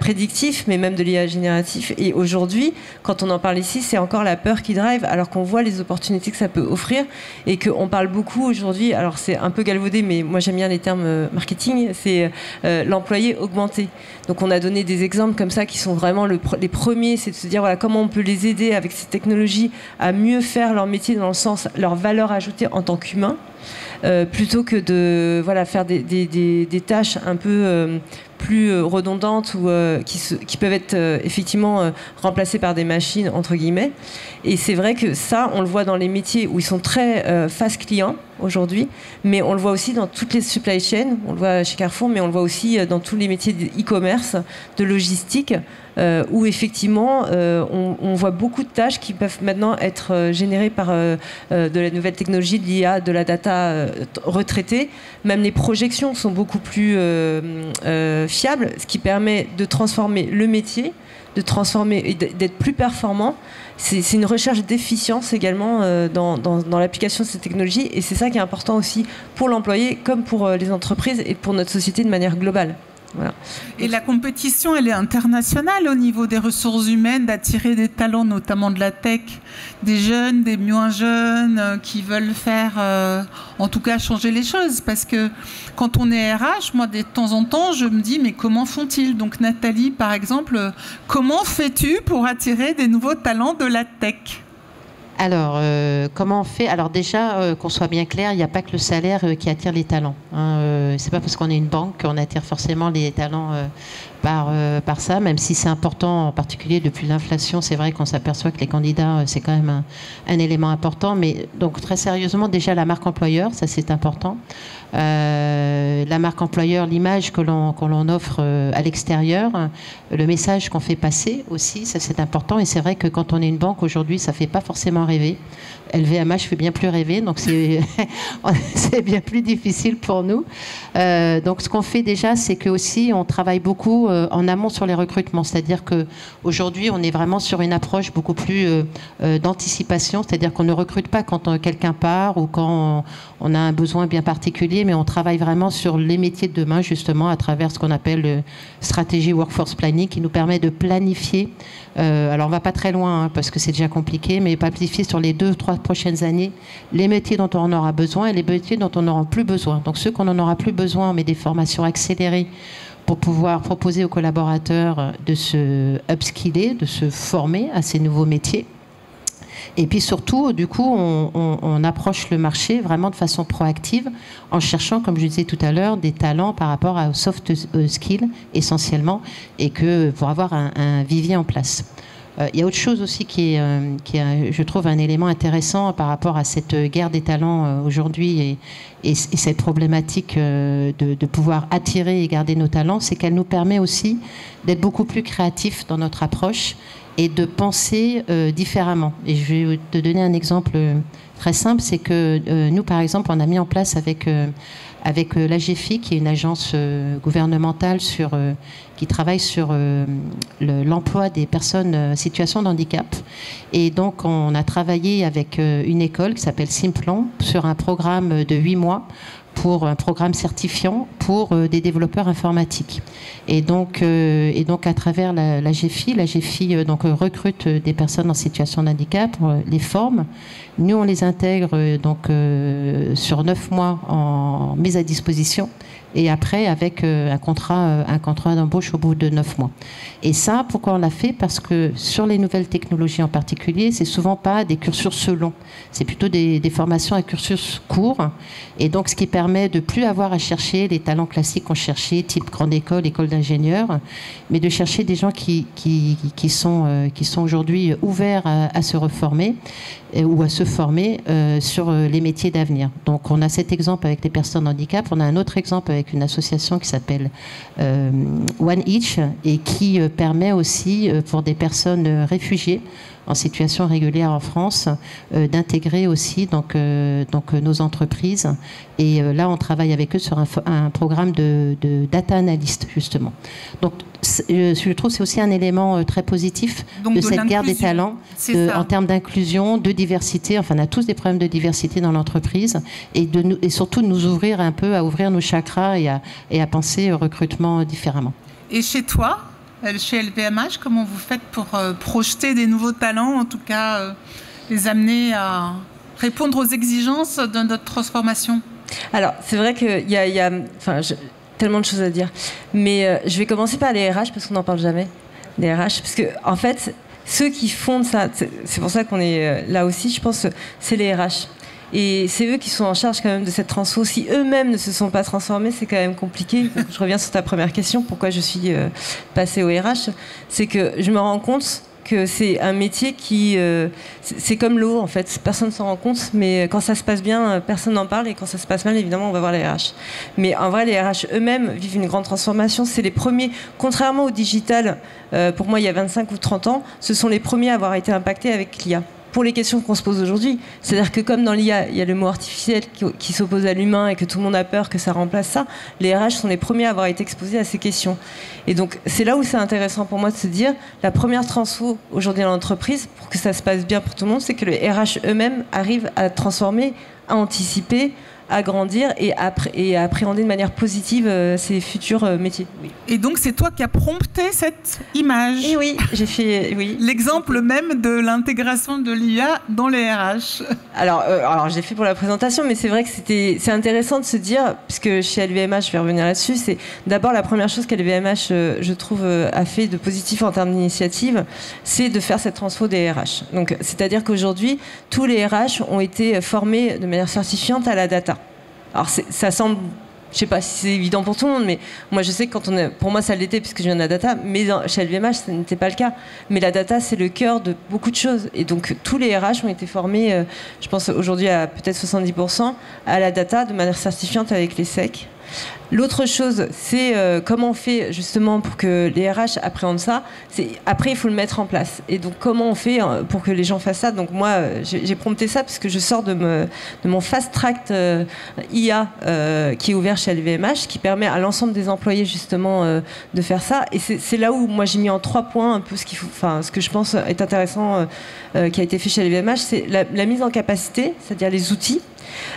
prédictif, mais même de l'IA génératif. Et aujourd'hui, quand on en parle ici, c'est encore la peur qui drive, alors qu'on voit les opportunités que ça peut offrir et qu'on parle beaucoup aujourd'hui. Alors c'est un peu galvaudé, mais moi j'aime bien les termes marketing. C'est l'employé augmenté. Donc on a donné des exemples comme ça qui sont vraiment les premiers, c'est de se dire voilà comment on peut les aider avec ces technologies à mieux faire leur métier dans le sens leur valeur ajoutée en tant qu'humain, plutôt que de faire des tâches un peu plus redondantes ou qui peuvent être effectivement remplacées par des machines entre guillemets. Et c'est vrai que ça, on le voit dans les métiers où ils sont très face client aujourd'hui, mais on le voit aussi dans toutes les supply chains, on le voit chez Carrefour, mais on le voit aussi dans tous les métiers d'e-commerce, de logistique, où effectivement on voit beaucoup de tâches qui peuvent maintenant être générées par de la nouvelle technologie, de l'IA, de la data retraitée. Même les projections sont beaucoup plus fiables, ce qui permet de transformer le métier, de transformer et d'être plus performant. C'est une recherche d'efficience également dans l'application de ces technologies, et c'est ça qui est important aussi pour l'employé comme pour les entreprises et pour notre société de manière globale. Voilà. Et la compétition, elle est internationale au niveau des ressources humaines, d'attirer des talents, notamment de la tech, des jeunes, des moins jeunes, qui veulent faire, en tout cas, changer les choses. Parce que quand on est RH, moi, de temps en temps, je me dis, mais comment font-ils? Donc, Nathalie, par exemple, comment fais-tu pour attirer des nouveaux talents de la tech? Alors, comment on fait? Alors déjà, qu'on soit bien clair, il n'y a pas que le salaire qui attire les talents. C'est pas parce qu'on est une banque qu'on attire forcément les talents par ça, même si c'est important, en particulier depuis l'inflation. C'est vrai qu'on s'aperçoit que les candidats, c'est quand même un élément important. Mais donc très sérieusement, déjà la marque employeur, ça c'est important. La marque employeur, l'image que l'on offre à l'extérieur, le message qu'on fait passer aussi, ça c'est important. Et c'est vrai que quand on est une banque aujourd'hui, ça fait pas forcément rêver. LVMH fait bien plus rêver, donc c'est bien plus difficile pour nous. Donc ce qu'on fait déjà, c'est que aussi on travaille beaucoup en amont sur les recrutements, c'est-à-dire que aujourd'hui on est vraiment sur une approche beaucoup plus d'anticipation, c'est-à-dire qu'on ne recrute pas quand quelqu'un part ou quand on a un besoin bien particulier, mais on travaille vraiment sur les métiers de demain justement à travers ce qu'on appelle stratégie workforce planning, qui nous permet de planifier. Alors on va pas très loin parce que c'est déjà compliqué, mais planifier sur les 2-3 prochaines années les métiers dont on aura besoin et les métiers dont on n'aura plus besoin. Donc ceux qu'on n'en aura plus besoin, on met des formations accélérées pour pouvoir proposer aux collaborateurs de se upskiller, de se former à ces nouveaux métiers. Et puis surtout, du coup, on approche le marché vraiment de façon proactive en cherchant, comme je disais tout à l'heure, des talents par rapport aux soft skills essentiellement, et que pour avoir un vivier en place. Il y a autre chose aussi qui est, je trouve, un élément intéressant par rapport à cette guerre des talents aujourd'hui et cette problématique de pouvoir attirer et garder nos talents, c'est qu'elle nous permet aussi d'être beaucoup plus créatifs dans notre approche et de penser différemment. Et je vais te donner un exemple très simple, c'est que nous, par exemple, on a mis en place avec l'AGFI, qui est une agence gouvernementale qui travaille sur l'emploi des personnes en situation de handicap. Et donc, on a travaillé avec une école qui s'appelle Simplon sur un programme de 8 mois, pour un programme certifiant pour des développeurs informatiques. Et donc à travers l'AGFI donc recrute des personnes en situation de handicap, les forme. Nous, on les intègre donc sur 9 mois en mise à disposition, et après avec un contrat d'embauche au bout de 9 mois. Et ça, pourquoi on l'a fait? Parce que sur les nouvelles technologies en particulier, c'est souvent pas des cursus longs, c'est plutôt des formations à cursus courts, et donc ce qui permet de plus avoir à chercher les talents classiques qu'on cherchait, type grande école, école d'ingénieur, mais de chercher des gens qui sont aujourd'hui ouverts à se reformer ou à se former sur les métiers d'avenir. Donc on a cet exemple avec les personnes handicap, on a un autre exemple avec une association qui s'appelle One Each, et qui permet aussi pour des personnes réfugiées en situation régulière en France d'intégrer aussi donc nos entreprises, et là on travaille avec eux sur un programme de data analyst justement. Donc je trouve que c'est aussi un élément très positif de cette guerre des talents en termes d'inclusion, de diversité. Enfin, on a tous des problèmes de diversité dans l'entreprise, et surtout de nous ouvrir un peu, à ouvrir nos chakras et à penser au recrutement différemment. Et chez toi, chez LVMH, comment vous faites pour projeter des nouveaux talents, en tout cas les amener à répondre aux exigences de notre transformation? Alors, c'est vrai qu'il y a tellement de choses à dire. Mais je vais commencer par les RH, parce qu'on n'en parle jamais, les RH. Parce que, en fait, ceux qui fondent ça, c'est pour ça qu'on est là aussi, je pense, c'est les RH. Et c'est eux qui sont en charge quand même de cette transfo. Si eux-mêmes ne se sont pas transformés, c'est quand même compliqué. Donc, je reviens sur ta première question, pourquoi je suis passée au RH. C'est que je me rends compte que c'est un métier qui... c'est comme l'eau, en fait. Personne ne s'en rend compte, mais quand ça se passe bien, personne n'en parle. Et quand ça se passe mal, évidemment, on va voir les RH. Mais en vrai, les RH eux-mêmes vivent une grande transformation. C'est les premiers, contrairement au digital, pour moi, il y a 25 ou 30 ans, ce sont les premiers à avoir été impactés avec l'IA. Pour les questions qu'on se pose aujourd'hui. C'est-à-dire que comme dans l'IA, il y a le mot artificiel qui s'oppose à l'humain et que tout le monde a peur que ça remplace ça, les RH sont les premiers à avoir été exposés à ces questions. Et donc, c'est là où c'est intéressant pour moi de se dire, la première transfo aujourd'hui dans l'entreprise, pour que ça se passe bien pour tout le monde, c'est que les RH eux-mêmes arrivent à transformer, à anticiper, à grandir et à appréhender de manière positive ces futurs métiers. Oui. Et donc, c'est toi qui as prompté cette image. Et oui, j'ai fait... Oui. L'exemple même de l'intégration de l'IA dans les RH. Alors je l'ai fait pour la présentation, mais c'est vrai que c'est intéressant de se dire, puisque chez LVMH, je vais revenir là-dessus, c'est d'abord la première chose qu'LVMH, je trouve, a fait de positif en termes d'initiative, c'est de faire cette transfo des RH. Donc, c'est-à-dire qu'aujourd'hui, tous les RH ont été formés de manière certifiante à la data. Alors ça semble, je sais pas si c'est évident pour tout le monde, mais moi je sais que pour moi ça l'était puisque je viens de la data, mais chez LVMH ça n'était pas le cas. Mais la data c'est le cœur de beaucoup de choses, et donc tous les RH ont été formés, je pense aujourd'hui à peut-être 70%, à la data de manière certifiante avec les SEC. L'autre chose, c'est comment on fait justement pour que les RH appréhendent ça. Après, il faut le mettre en place. Et donc, comment on fait pour que les gens fassent ça? Donc, moi, j'ai prompté ça parce que je sors de mon fast track IA qui est ouvert chez LVMH, qui permet à l'ensemble des employés justement de faire ça. Et c'est là où moi j'ai mis en 3 points un peu ce que je pense est intéressant qui a été fait chez LVMH, c'est la mise en capacité, c'est-à-dire les outils.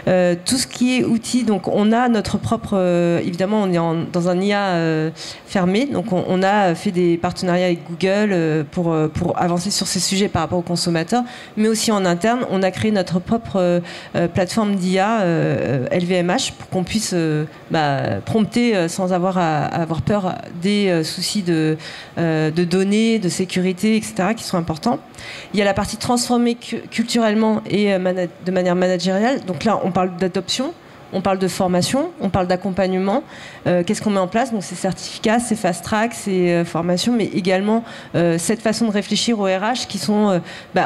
Tout ce qui est outils, donc on a notre propre, évidemment on est dans un IA fermé, donc on a fait des partenariats avec Google pour avancer sur ces sujets par rapport aux consommateurs, mais aussi en interne on a créé notre propre plateforme d'IA LVMH pour qu'on puisse prompter sans avoir à avoir peur des soucis de données, de sécurité, etc. qui sont importants. Il y a la partie transformée culturellement et de manière managériale. Donc là, on parle d'adoption. on parle de formation, on parle d'accompagnement. Qu'est-ce qu'on met en place? Donc ces certificats, ces fast tracks, ces formations, mais également cette façon de réfléchir au RH qui sont,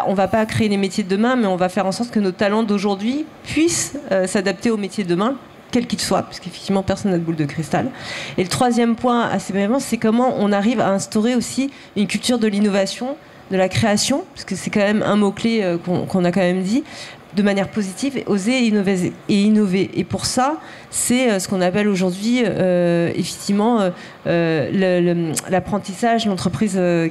on va pas créer les métiers de demain, mais on va faire en sorte que nos talents d'aujourd'hui puissent s'adapter aux métiers de demain, quel qu'il soit, parce qu'effectivement personne n'a de boule de cristal. Et le troisième point, assez brièvement, c'est comment on arrive à instaurer aussi une culture de l'innovation, de la création, parce que c'est quand même un mot-clé qu'on a quand même dit, de manière positive, et oser innover. Et pour ça, c'est ce qu'on appelle aujourd'hui effectivement l'apprentissage, l'entreprise de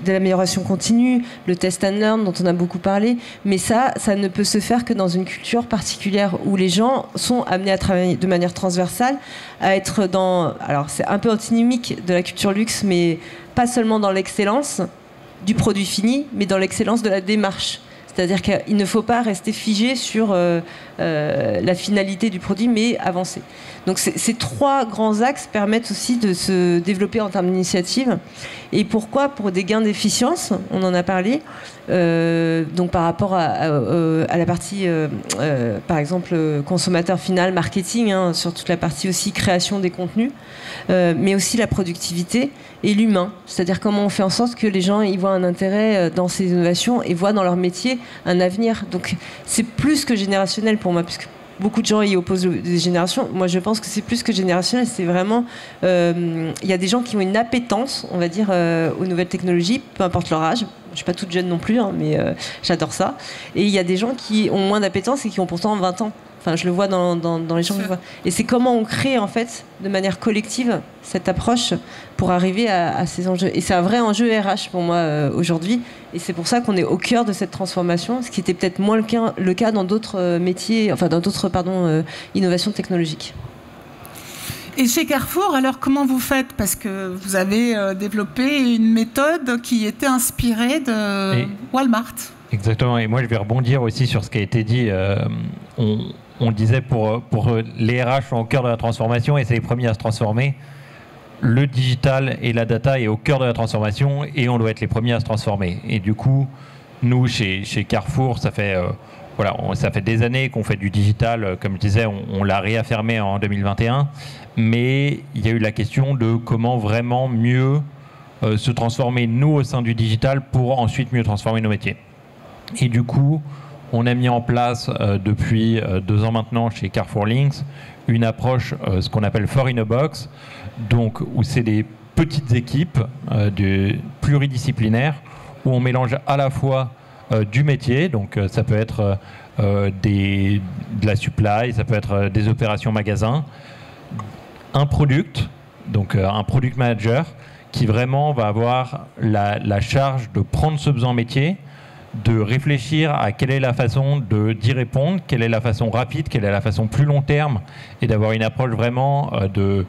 l'amélioration continue, le test and learn dont on a beaucoup parlé. Mais ça ne peut se faire que dans une culture particulière où les gens sont amenés à travailler de manière transversale, à être dans... Alors c'est un peu antinomique de la culture luxe, mais pas seulement dans l'excellence du produit fini, mais dans l'excellence de la démarche. C'est-à-dire qu'il ne faut pas rester figé sur la finalité du produit, mais avancer. Donc ces trois grands axes permettent aussi de se développer en termes d'initiative. Et pourquoi? Pour des gains d'efficience, on en a parlé. Donc par rapport à la partie, par exemple, consommateur final, marketing, sur toute la partie aussi création des contenus, mais aussi la productivité et l'humain. C'est-à-dire comment on fait en sorte que les gens y voient un intérêt dans ces innovations et voient dans leur métier un avenir. Donc c'est plus que générationnel pour moi, puisque beaucoup de gens y opposent des générations. Moi, je pense que c'est plus que générationnel. C'est vraiment... Il y a des gens qui ont une appétence, on va dire, aux nouvelles technologies, peu importe leur âge. Je ne suis pas toute jeune non plus, mais j'adore ça. Et il y a des gens qui ont moins d'appétence et qui ont pourtant 20 ans. Enfin, je le vois dans les gens que je vois. Et c'est comment on crée, en fait, de manière collective, cette approche pour arriver à ces enjeux. Et c'est un vrai enjeu RH pour moi aujourd'hui. Et c'est pour ça qu'on est au cœur de cette transformation, ce qui était peut-être moins le cas dans d'autres métiers, enfin dans d'autres innovations technologiques. Et chez Carrefour, alors comment vous faites? Parce que vous avez développé une méthode qui était inspirée de Walmart. Exactement, et moi je vais rebondir aussi sur ce qui a été dit. On disait pour les RH sont au cœur de la transformation et c'est les premiers à se transformer. Le digital et la data est au cœur de la transformation et on doit être les premiers à se transformer. Et du coup, nous chez Carrefour, ça fait des années qu'on fait du digital. Comme je disais, on l'a réaffirmé en 2021. Mais il y a eu la question de comment vraiment mieux se transformer, nous, au sein du digital, pour ensuite mieux transformer nos métiers. Et du coup, on a mis en place depuis 2 ans maintenant chez Carrefour Links une approche, ce qu'on appelle 4 in a box, donc où c'est des petites équipes pluridisciplinaires où on mélange à la fois du métier, donc ça peut être de la supply, ça peut être des opérations magasins, un product, donc un product manager qui vraiment va avoir la charge de prendre ce besoin métier, de réfléchir à quelle est la façon d'y répondre, quelle est la façon rapide, quelle est la façon plus long terme, et d'avoir une approche vraiment de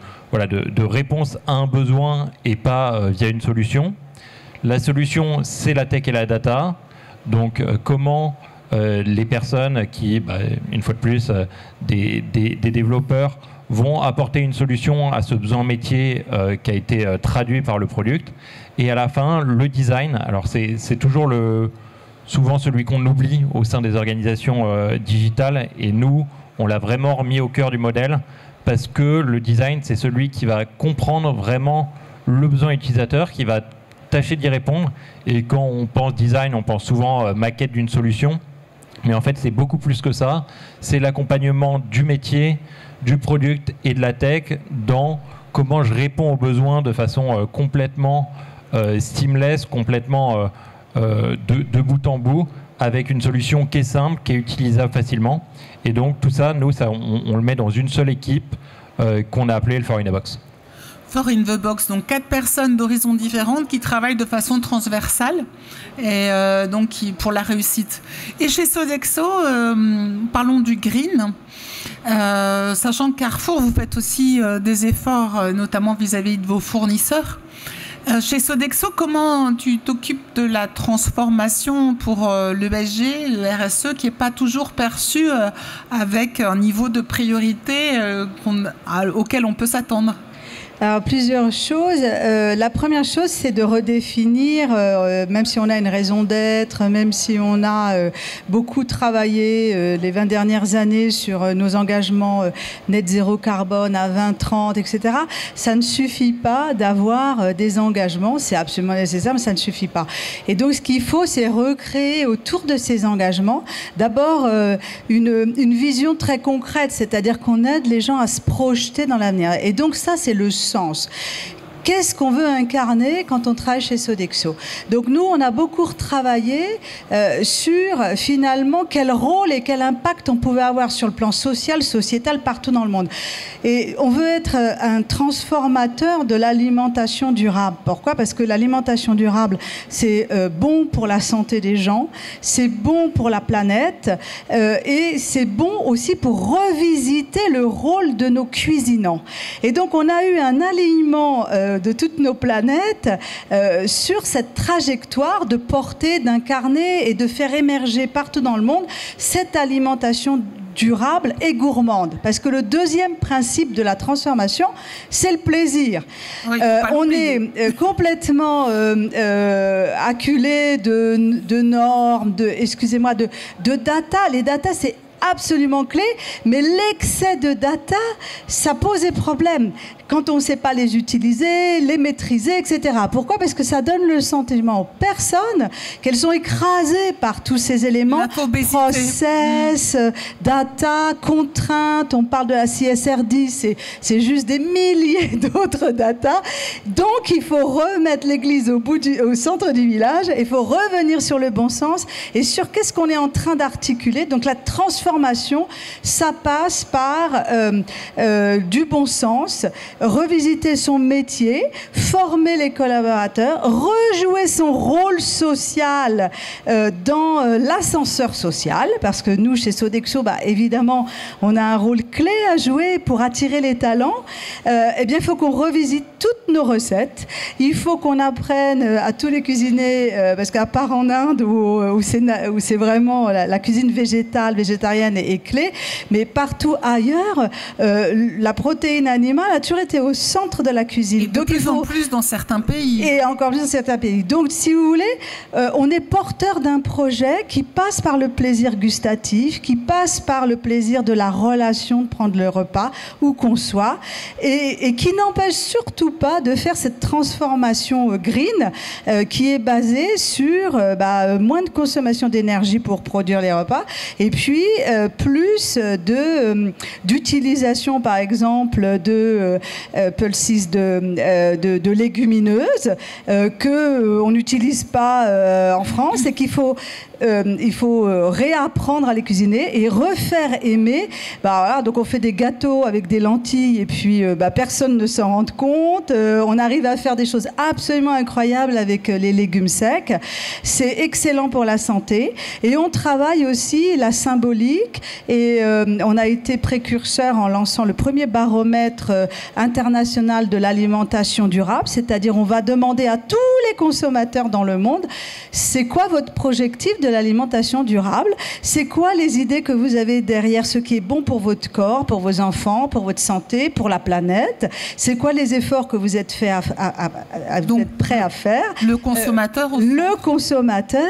réponse à un besoin et pas via une solution. La solution, c'est la tech et la data. Donc comment les personnes qui, une fois de plus, des développeurs, vont apporter une solution à ce besoin métier qui a été traduit par le product. Et à la fin, le design. Alors c'est toujours souvent celui qu'on oublie au sein des organisations digitales. Et nous, on l'a vraiment remis au cœur du modèle parce que le design, c'est celui qui va comprendre vraiment le besoin utilisateur, qui va tâcher d'y répondre. Et quand on pense design, on pense souvent maquette d'une solution. Mais en fait, c'est beaucoup plus que ça. C'est l'accompagnement du métier, du product et de la tech dans comment je réponds aux besoins de façon complètement seamless, complètement de bout en bout, avec une solution qui est simple, qui est utilisable facilement. Et donc tout ça, nous, on le met dans une seule équipe qu'on a appelée le 4 in a box. 4 in the box, donc 4 personnes d'horizons différentes qui travaillent de façon transversale et donc pour la réussite. Et chez Sodexo, parlons du green. Sachant que Carrefour, vous faites aussi des efforts, notamment vis-à-vis de vos fournisseurs. Chez Sodexo, comment tu t'occupes de la transformation pour l'ESG, le RSE, qui n'est pas toujours perçu avec un niveau de priorité auquel on peut s'attendre? Alors, plusieurs choses. La première chose, c'est de redéfinir, même si on a une raison d'être, même si on a beaucoup travaillé les 20 dernières années sur nos engagements net zéro carbone à 2030, etc., ça ne suffit pas d'avoir des engagements. C'est absolument nécessaire, mais ça ne suffit pas. Et donc, ce qu'il faut, c'est recréer autour de ces engagements, d'abord, une vision très concrète, c'est-à-dire qu'on aide les gens à se projeter dans l'avenir. Et donc, ça, c'est le sens. Qu'est-ce qu'on veut incarner quand on travaille chez Sodexo? Donc nous, on a beaucoup retravaillé sur finalement quel rôle et quel impact on pouvait avoir sur le plan social, sociétal, partout dans le monde. Et on veut être un transformateur de l'alimentation durable. Pourquoi? Parce que l'alimentation durable, c'est bon pour la santé des gens, c'est bon pour la planète et c'est bon aussi pour revisiter le rôle de nos cuisinants. Et donc on a eu un alignement de toutes nos planètes sur cette trajectoire de porter, d'incarner et de faire émerger partout dans le monde cette alimentation durable et gourmande. Parce que le deuxième principe de la transformation, c'est le plaisir. Oui, on est complètement acculé de normes, de data. Les data, c'est absolument clé, mais l'excès de data, ça pose des problèmes quand on ne sait pas les utiliser, les maîtriser, etc. Pourquoi? Parce que ça donne le sentiment aux personnes qu'elles sont écrasées par tous ces éléments, process, data, contraintes. On parle de la CSRD, c'est juste des milliers d'autres data. Donc, il faut remettre l'église au centre du village, il faut revenir sur le bon sens et sur qu'est-ce qu'on est en train d'articuler. Donc, la transformation, ça passe par du bon sens, revisiter son métier, former les collaborateurs, rejouer son rôle social dans l'ascenseur social, parce que nous, chez Sodexo, évidemment, on a un rôle clé à jouer pour attirer les talents. Eh bien, il faut qu'on revisite toutes nos recettes. Il faut qu'on apprenne à tous les cuisiniers, parce qu'à part en Inde, où c'est vraiment la cuisine végétarienne est clé, mais partout ailleurs, la protéine animale a toujours été au centre de la cuisine. Et de plus en plus dans certains pays. Et encore plus dans certains pays. Donc, si vous voulez, on est porteur d'un projet qui passe par le plaisir gustatif, qui passe par le plaisir de la relation, de prendre le repas, où qu'on soit, et qui n'empêche surtout pas de faire cette transformation green, qui est basée sur moins de consommation d'énergie pour produire les repas, et puis plus d'utilisation, par exemple, de pulses de légumineuses qu'on n'utilise pas en France et qu'il faut réapprendre à les cuisiner et refaire aimer. Voilà, donc on fait des gâteaux avec des lentilles et puis personne ne s'en rend compte. On arrive à faire des choses absolument incroyables avec les légumes secs. C'est excellent pour la santé. Et on travaille aussi la symbolique et on a été précurseur en lançant le premier baromètre international de l'alimentation durable, c'est-à-dire on va demander à tous les consommateurs dans le monde, c'est quoi votre projectif de l'alimentation durable? C'est quoi les idées que vous avez derrière ce qui est bon pour votre corps, pour vos enfants, pour votre santé, pour la planète? C'est quoi les efforts que vous êtes prêts à faire? Le consommateur aussi. Le consommateur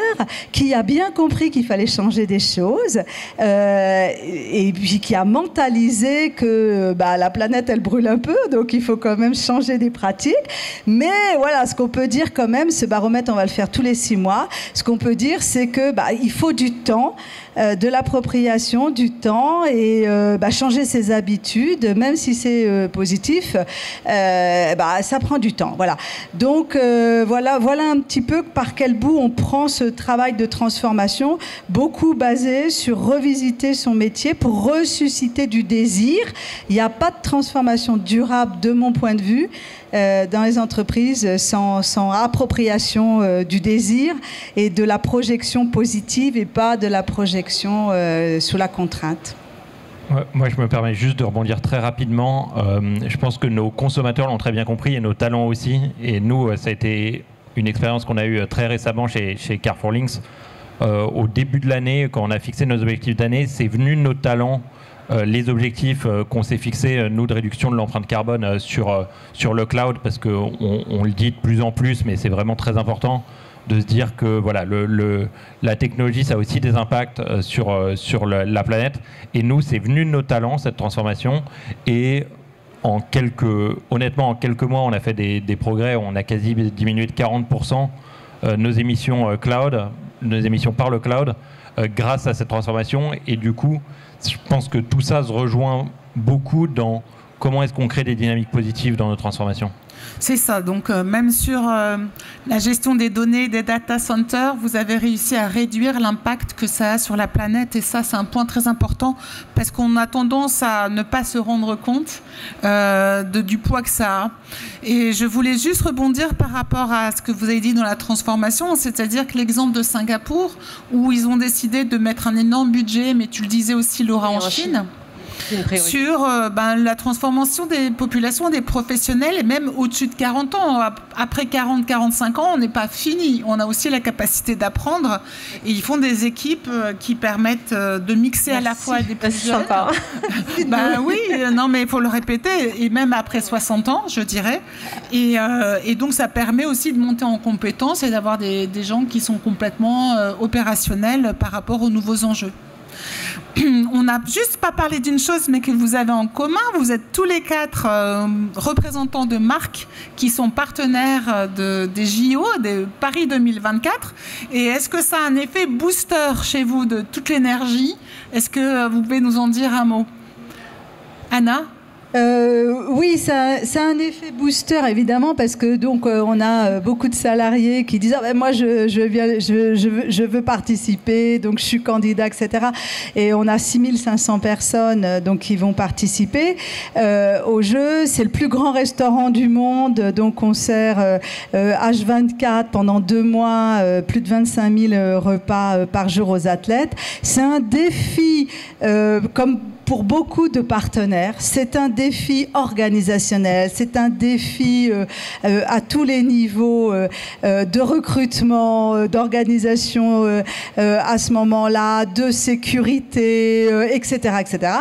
qui a bien compris qu'il fallait changer des choses et puis qui a mentalisé que la planète, elle brûle un peu, donc il faut quand même changer des pratiques. Mais voilà, ce qu'on peut dire quand même, ce baromètre, on va le faire tous les 6 mois. Ce qu'on peut dire, c'est que il faut du temps, de l'appropriation, du temps et changer ses habitudes, même si c'est positif, ça prend du temps. Voilà. Donc voilà un petit peu par quel bout on prend ce travail de transformation, beaucoup basé sur revisiter son métier pour ressusciter du désir. Il n'y a pas de transformation durable de mon point de vue dans les entreprises sans appropriation du désir et de la projection positive et pas de la projection sous la contrainte. Ouais, moi, je me permets juste de rebondir très rapidement. Je pense que nos consommateurs l'ont très bien compris et nos talents aussi. Et nous, ça a été une expérience qu'on a eue très récemment chez Carrefour Links. Au début de l'année, quand on a fixé nos objectifs d'année, c'est venu de nos talents les objectifs qu'on s'est fixés, nous, de réduction de l'empreinte carbone sur le cloud, parce qu'on le dit de plus en plus, mais c'est vraiment très important de se dire que voilà, la technologie, ça a aussi des impacts sur la planète. Et nous, c'est venu de nos talents, cette transformation. Et honnêtement, en quelques mois, on a fait des progrès. On a quasi diminué de 40% nos émissions cloud, nos émissions par le cloud, grâce à cette transformation. Et du coup, je pense que tout ça se rejoint beaucoup dans comment est-ce qu'on crée des dynamiques positives dans nos transformations. C'est ça, donc même sur la gestion des données des data centers, vous avez réussi à réduire l'impact que ça a sur la planète, et ça c'est un point très important parce qu'on a tendance à ne pas se rendre compte du poids que ça a. Et je voulais juste rebondir par rapport à ce que vous avez dit dans la transformation, c'est-à-dire que l'exemple de Singapour, où ils ont décidé de mettre un énorme budget, mais tu le disais aussi Laura, en Chine, sur la transformation des populations, des professionnels, et même au-dessus de 40 ans. Après 40-45 ans, on n'est pas fini. On a aussi la capacité d'apprendre. Et ils font des équipes qui permettent de mixer à la fois des plus jeunes. Sympa. Oui, non, mais il faut le répéter. Et même après 60 ans, je dirais. Et donc, ça permet aussi de monter en compétences et d'avoir des gens qui sont complètement opérationnels par rapport aux nouveaux enjeux. On n'a juste pas parlé d'une chose, mais que vous avez en commun. Vous êtes tous les quatre représentants de marques qui sont partenaires des JO, des Paris 2024. Et est-ce que ça a un effet booster chez vous de toute l'énergie? Est-ce que vous pouvez nous en dire un mot? Anna? Oui, ça a un effet booster évidemment, parce que donc on a beaucoup de salariés qui disent moi je veux participer, donc je suis candidat, etc. Et on a 6500 personnes donc qui vont participer au jeu. C'est le plus grand restaurant du monde, donc on sert H24 pendant 2 mois, plus de 25 000 repas par jour aux athlètes. C'est un défi comme pour beaucoup de partenaires, c'est un défi organisationnel, c'est un défi à tous les niveaux de recrutement, d'organisation à ce moment-là, de sécurité, etc., etc.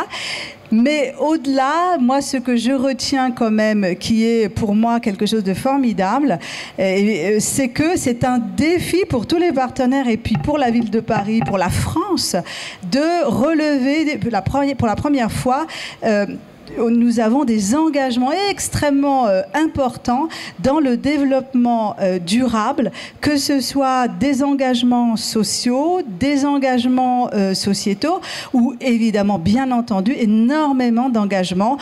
Mais au-delà, moi, ce que je retiens quand même, qui est pour moi quelque chose de formidable, c'est que c'est un défi pour tous les partenaires et puis pour la ville de Paris, pour la France, de relever pour la première fois. Nous avons des engagements extrêmement importants dans le développement durable, que ce soit des engagements sociaux, des engagements sociétaux, ou évidemment, bien entendu, énormément d'engagements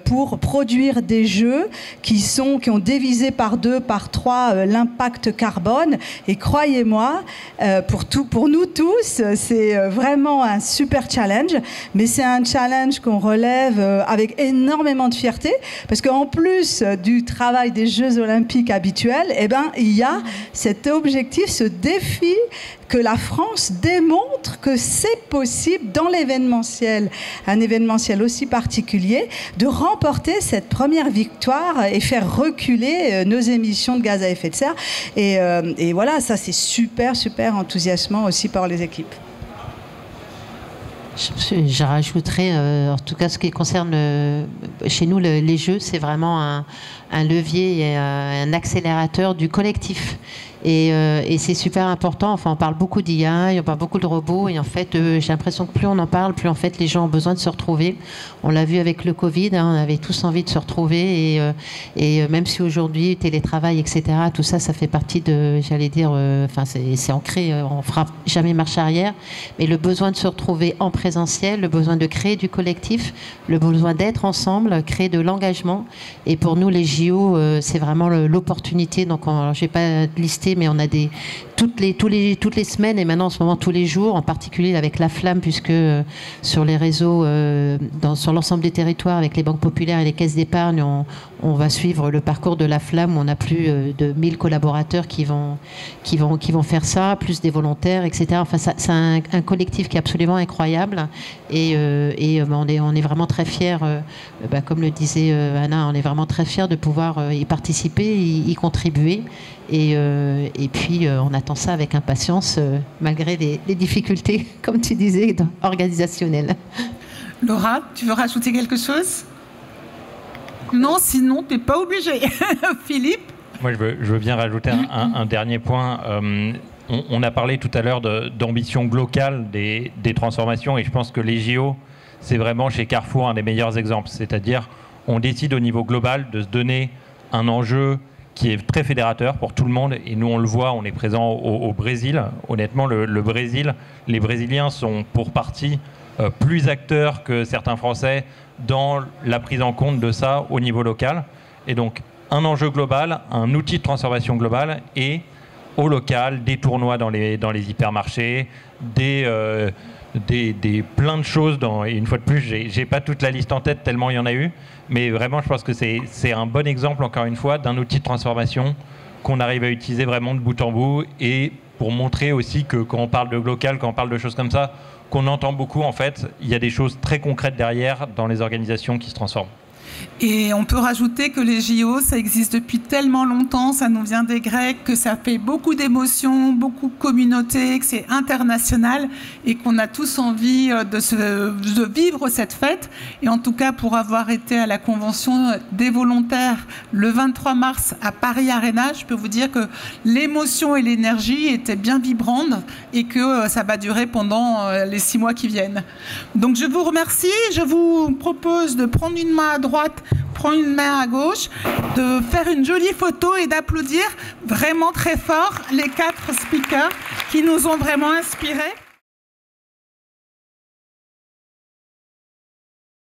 pour produire des jeux qui ont divisé par 2, par 3 l'impact carbone. Et croyez-moi, pour nous tous, c'est vraiment un super challenge, mais c'est un challenge qu'on relève avec énormément de fierté, parce qu'en plus du travail des Jeux Olympiques habituels, il y a cet objectif, ce défi que la France démontre que c'est possible dans l'événementiel, un événementiel aussi particulier, de remporter cette première victoire et faire reculer nos émissions de gaz à effet de serre. Et voilà, ça c'est super, super enthousiasmant aussi par les équipes. Je rajouterais, en tout cas ce qui concerne chez nous les jeux, c'est vraiment un levier et un accélérateur du collectif. Et c'est super important. Enfin, on parle beaucoup d'IA, on parle beaucoup de robots, et en fait, j'ai l'impression que plus on en parle, plus en fait les gens ont besoin de se retrouver. On l'a vu avec le Covid, on avait tous envie de se retrouver, et même si aujourd'hui télétravail, etc., tout ça, ça fait partie de, j'allais dire, enfin c'est ancré, on fera jamais marche arrière, mais le besoin de se retrouver en présentiel, le besoin de créer du collectif, le besoin d'être ensemble, créer de l'engagement. Et pour nous, les JO, c'est vraiment l'opportunité. Donc, je ne vais pas lister, mais on a toutes les semaines, et maintenant en ce moment tous les jours, en particulier avec la Flamme, puisque sur les réseaux, sur l'ensemble des territoires, avec les banques populaires et les caisses d'épargne, on va suivre le parcours de la Flamme, où on a plus de 1000 collaborateurs qui vont faire ça, plus des volontaires, etc. Enfin, c'est un collectif qui est absolument incroyable, et on est vraiment très fiers, comme le disait Anna, on est vraiment très fiers de pouvoir y participer, y contribuer. Et puis, on attend ça avec impatience, malgré les difficultés, comme tu disais, organisationnelles. Laura, tu veux rajouter quelque chose? Non, sinon, tu n'es pas obligé. Philippe? Moi, je veux bien rajouter un dernier point. On a parlé tout à l'heure d'ambition locale des transformations, et je pense que les JO, c'est vraiment chez Carrefour un des meilleurs exemples. C'est-à-dire, on décide au niveau global de se donner un enjeu qui est très fédérateur pour tout le monde. Et nous, on le voit, on est présent au Brésil. Honnêtement, le Brésil, les Brésiliens sont pour partie plus acteurs que certains Français dans la prise en compte de ça au niveau local. Et donc, un enjeu global, un outil de transformation globale et au local, des tournois dans les hypermarchés, plein de choses. Et une fois de plus, j'ai pas toute la liste en tête tellement il y en a eu, mais vraiment, je pense que c'est un bon exemple, encore une fois, d'un outil de transformation qu'on arrive à utiliser vraiment de bout en bout, et pour montrer aussi que quand on parle de local, quand on parle de choses comme ça, qu'on entend beaucoup, en fait, il y a des choses très concrètes derrière dans les organisations qui se transforment. Et on peut rajouter que les JO, ça existe depuis tellement longtemps, ça nous vient des Grecs, que ça fait beaucoup d'émotions, beaucoup de communautés, que c'est international et qu'on a tous envie de vivre cette fête. Et en tout cas, pour avoir été à la convention des volontaires le 23 mars à Paris Arena, je peux vous dire que l'émotion et l'énergie étaient bien vibrantes et que ça va durer pendant les 6 mois qui viennent. Donc je vous remercie, je vous propose de prendre une main à droite, prendre une main à gauche, de faire une jolie photo et d'applaudir vraiment très fort les 4 speakers qui nous ont vraiment inspirés.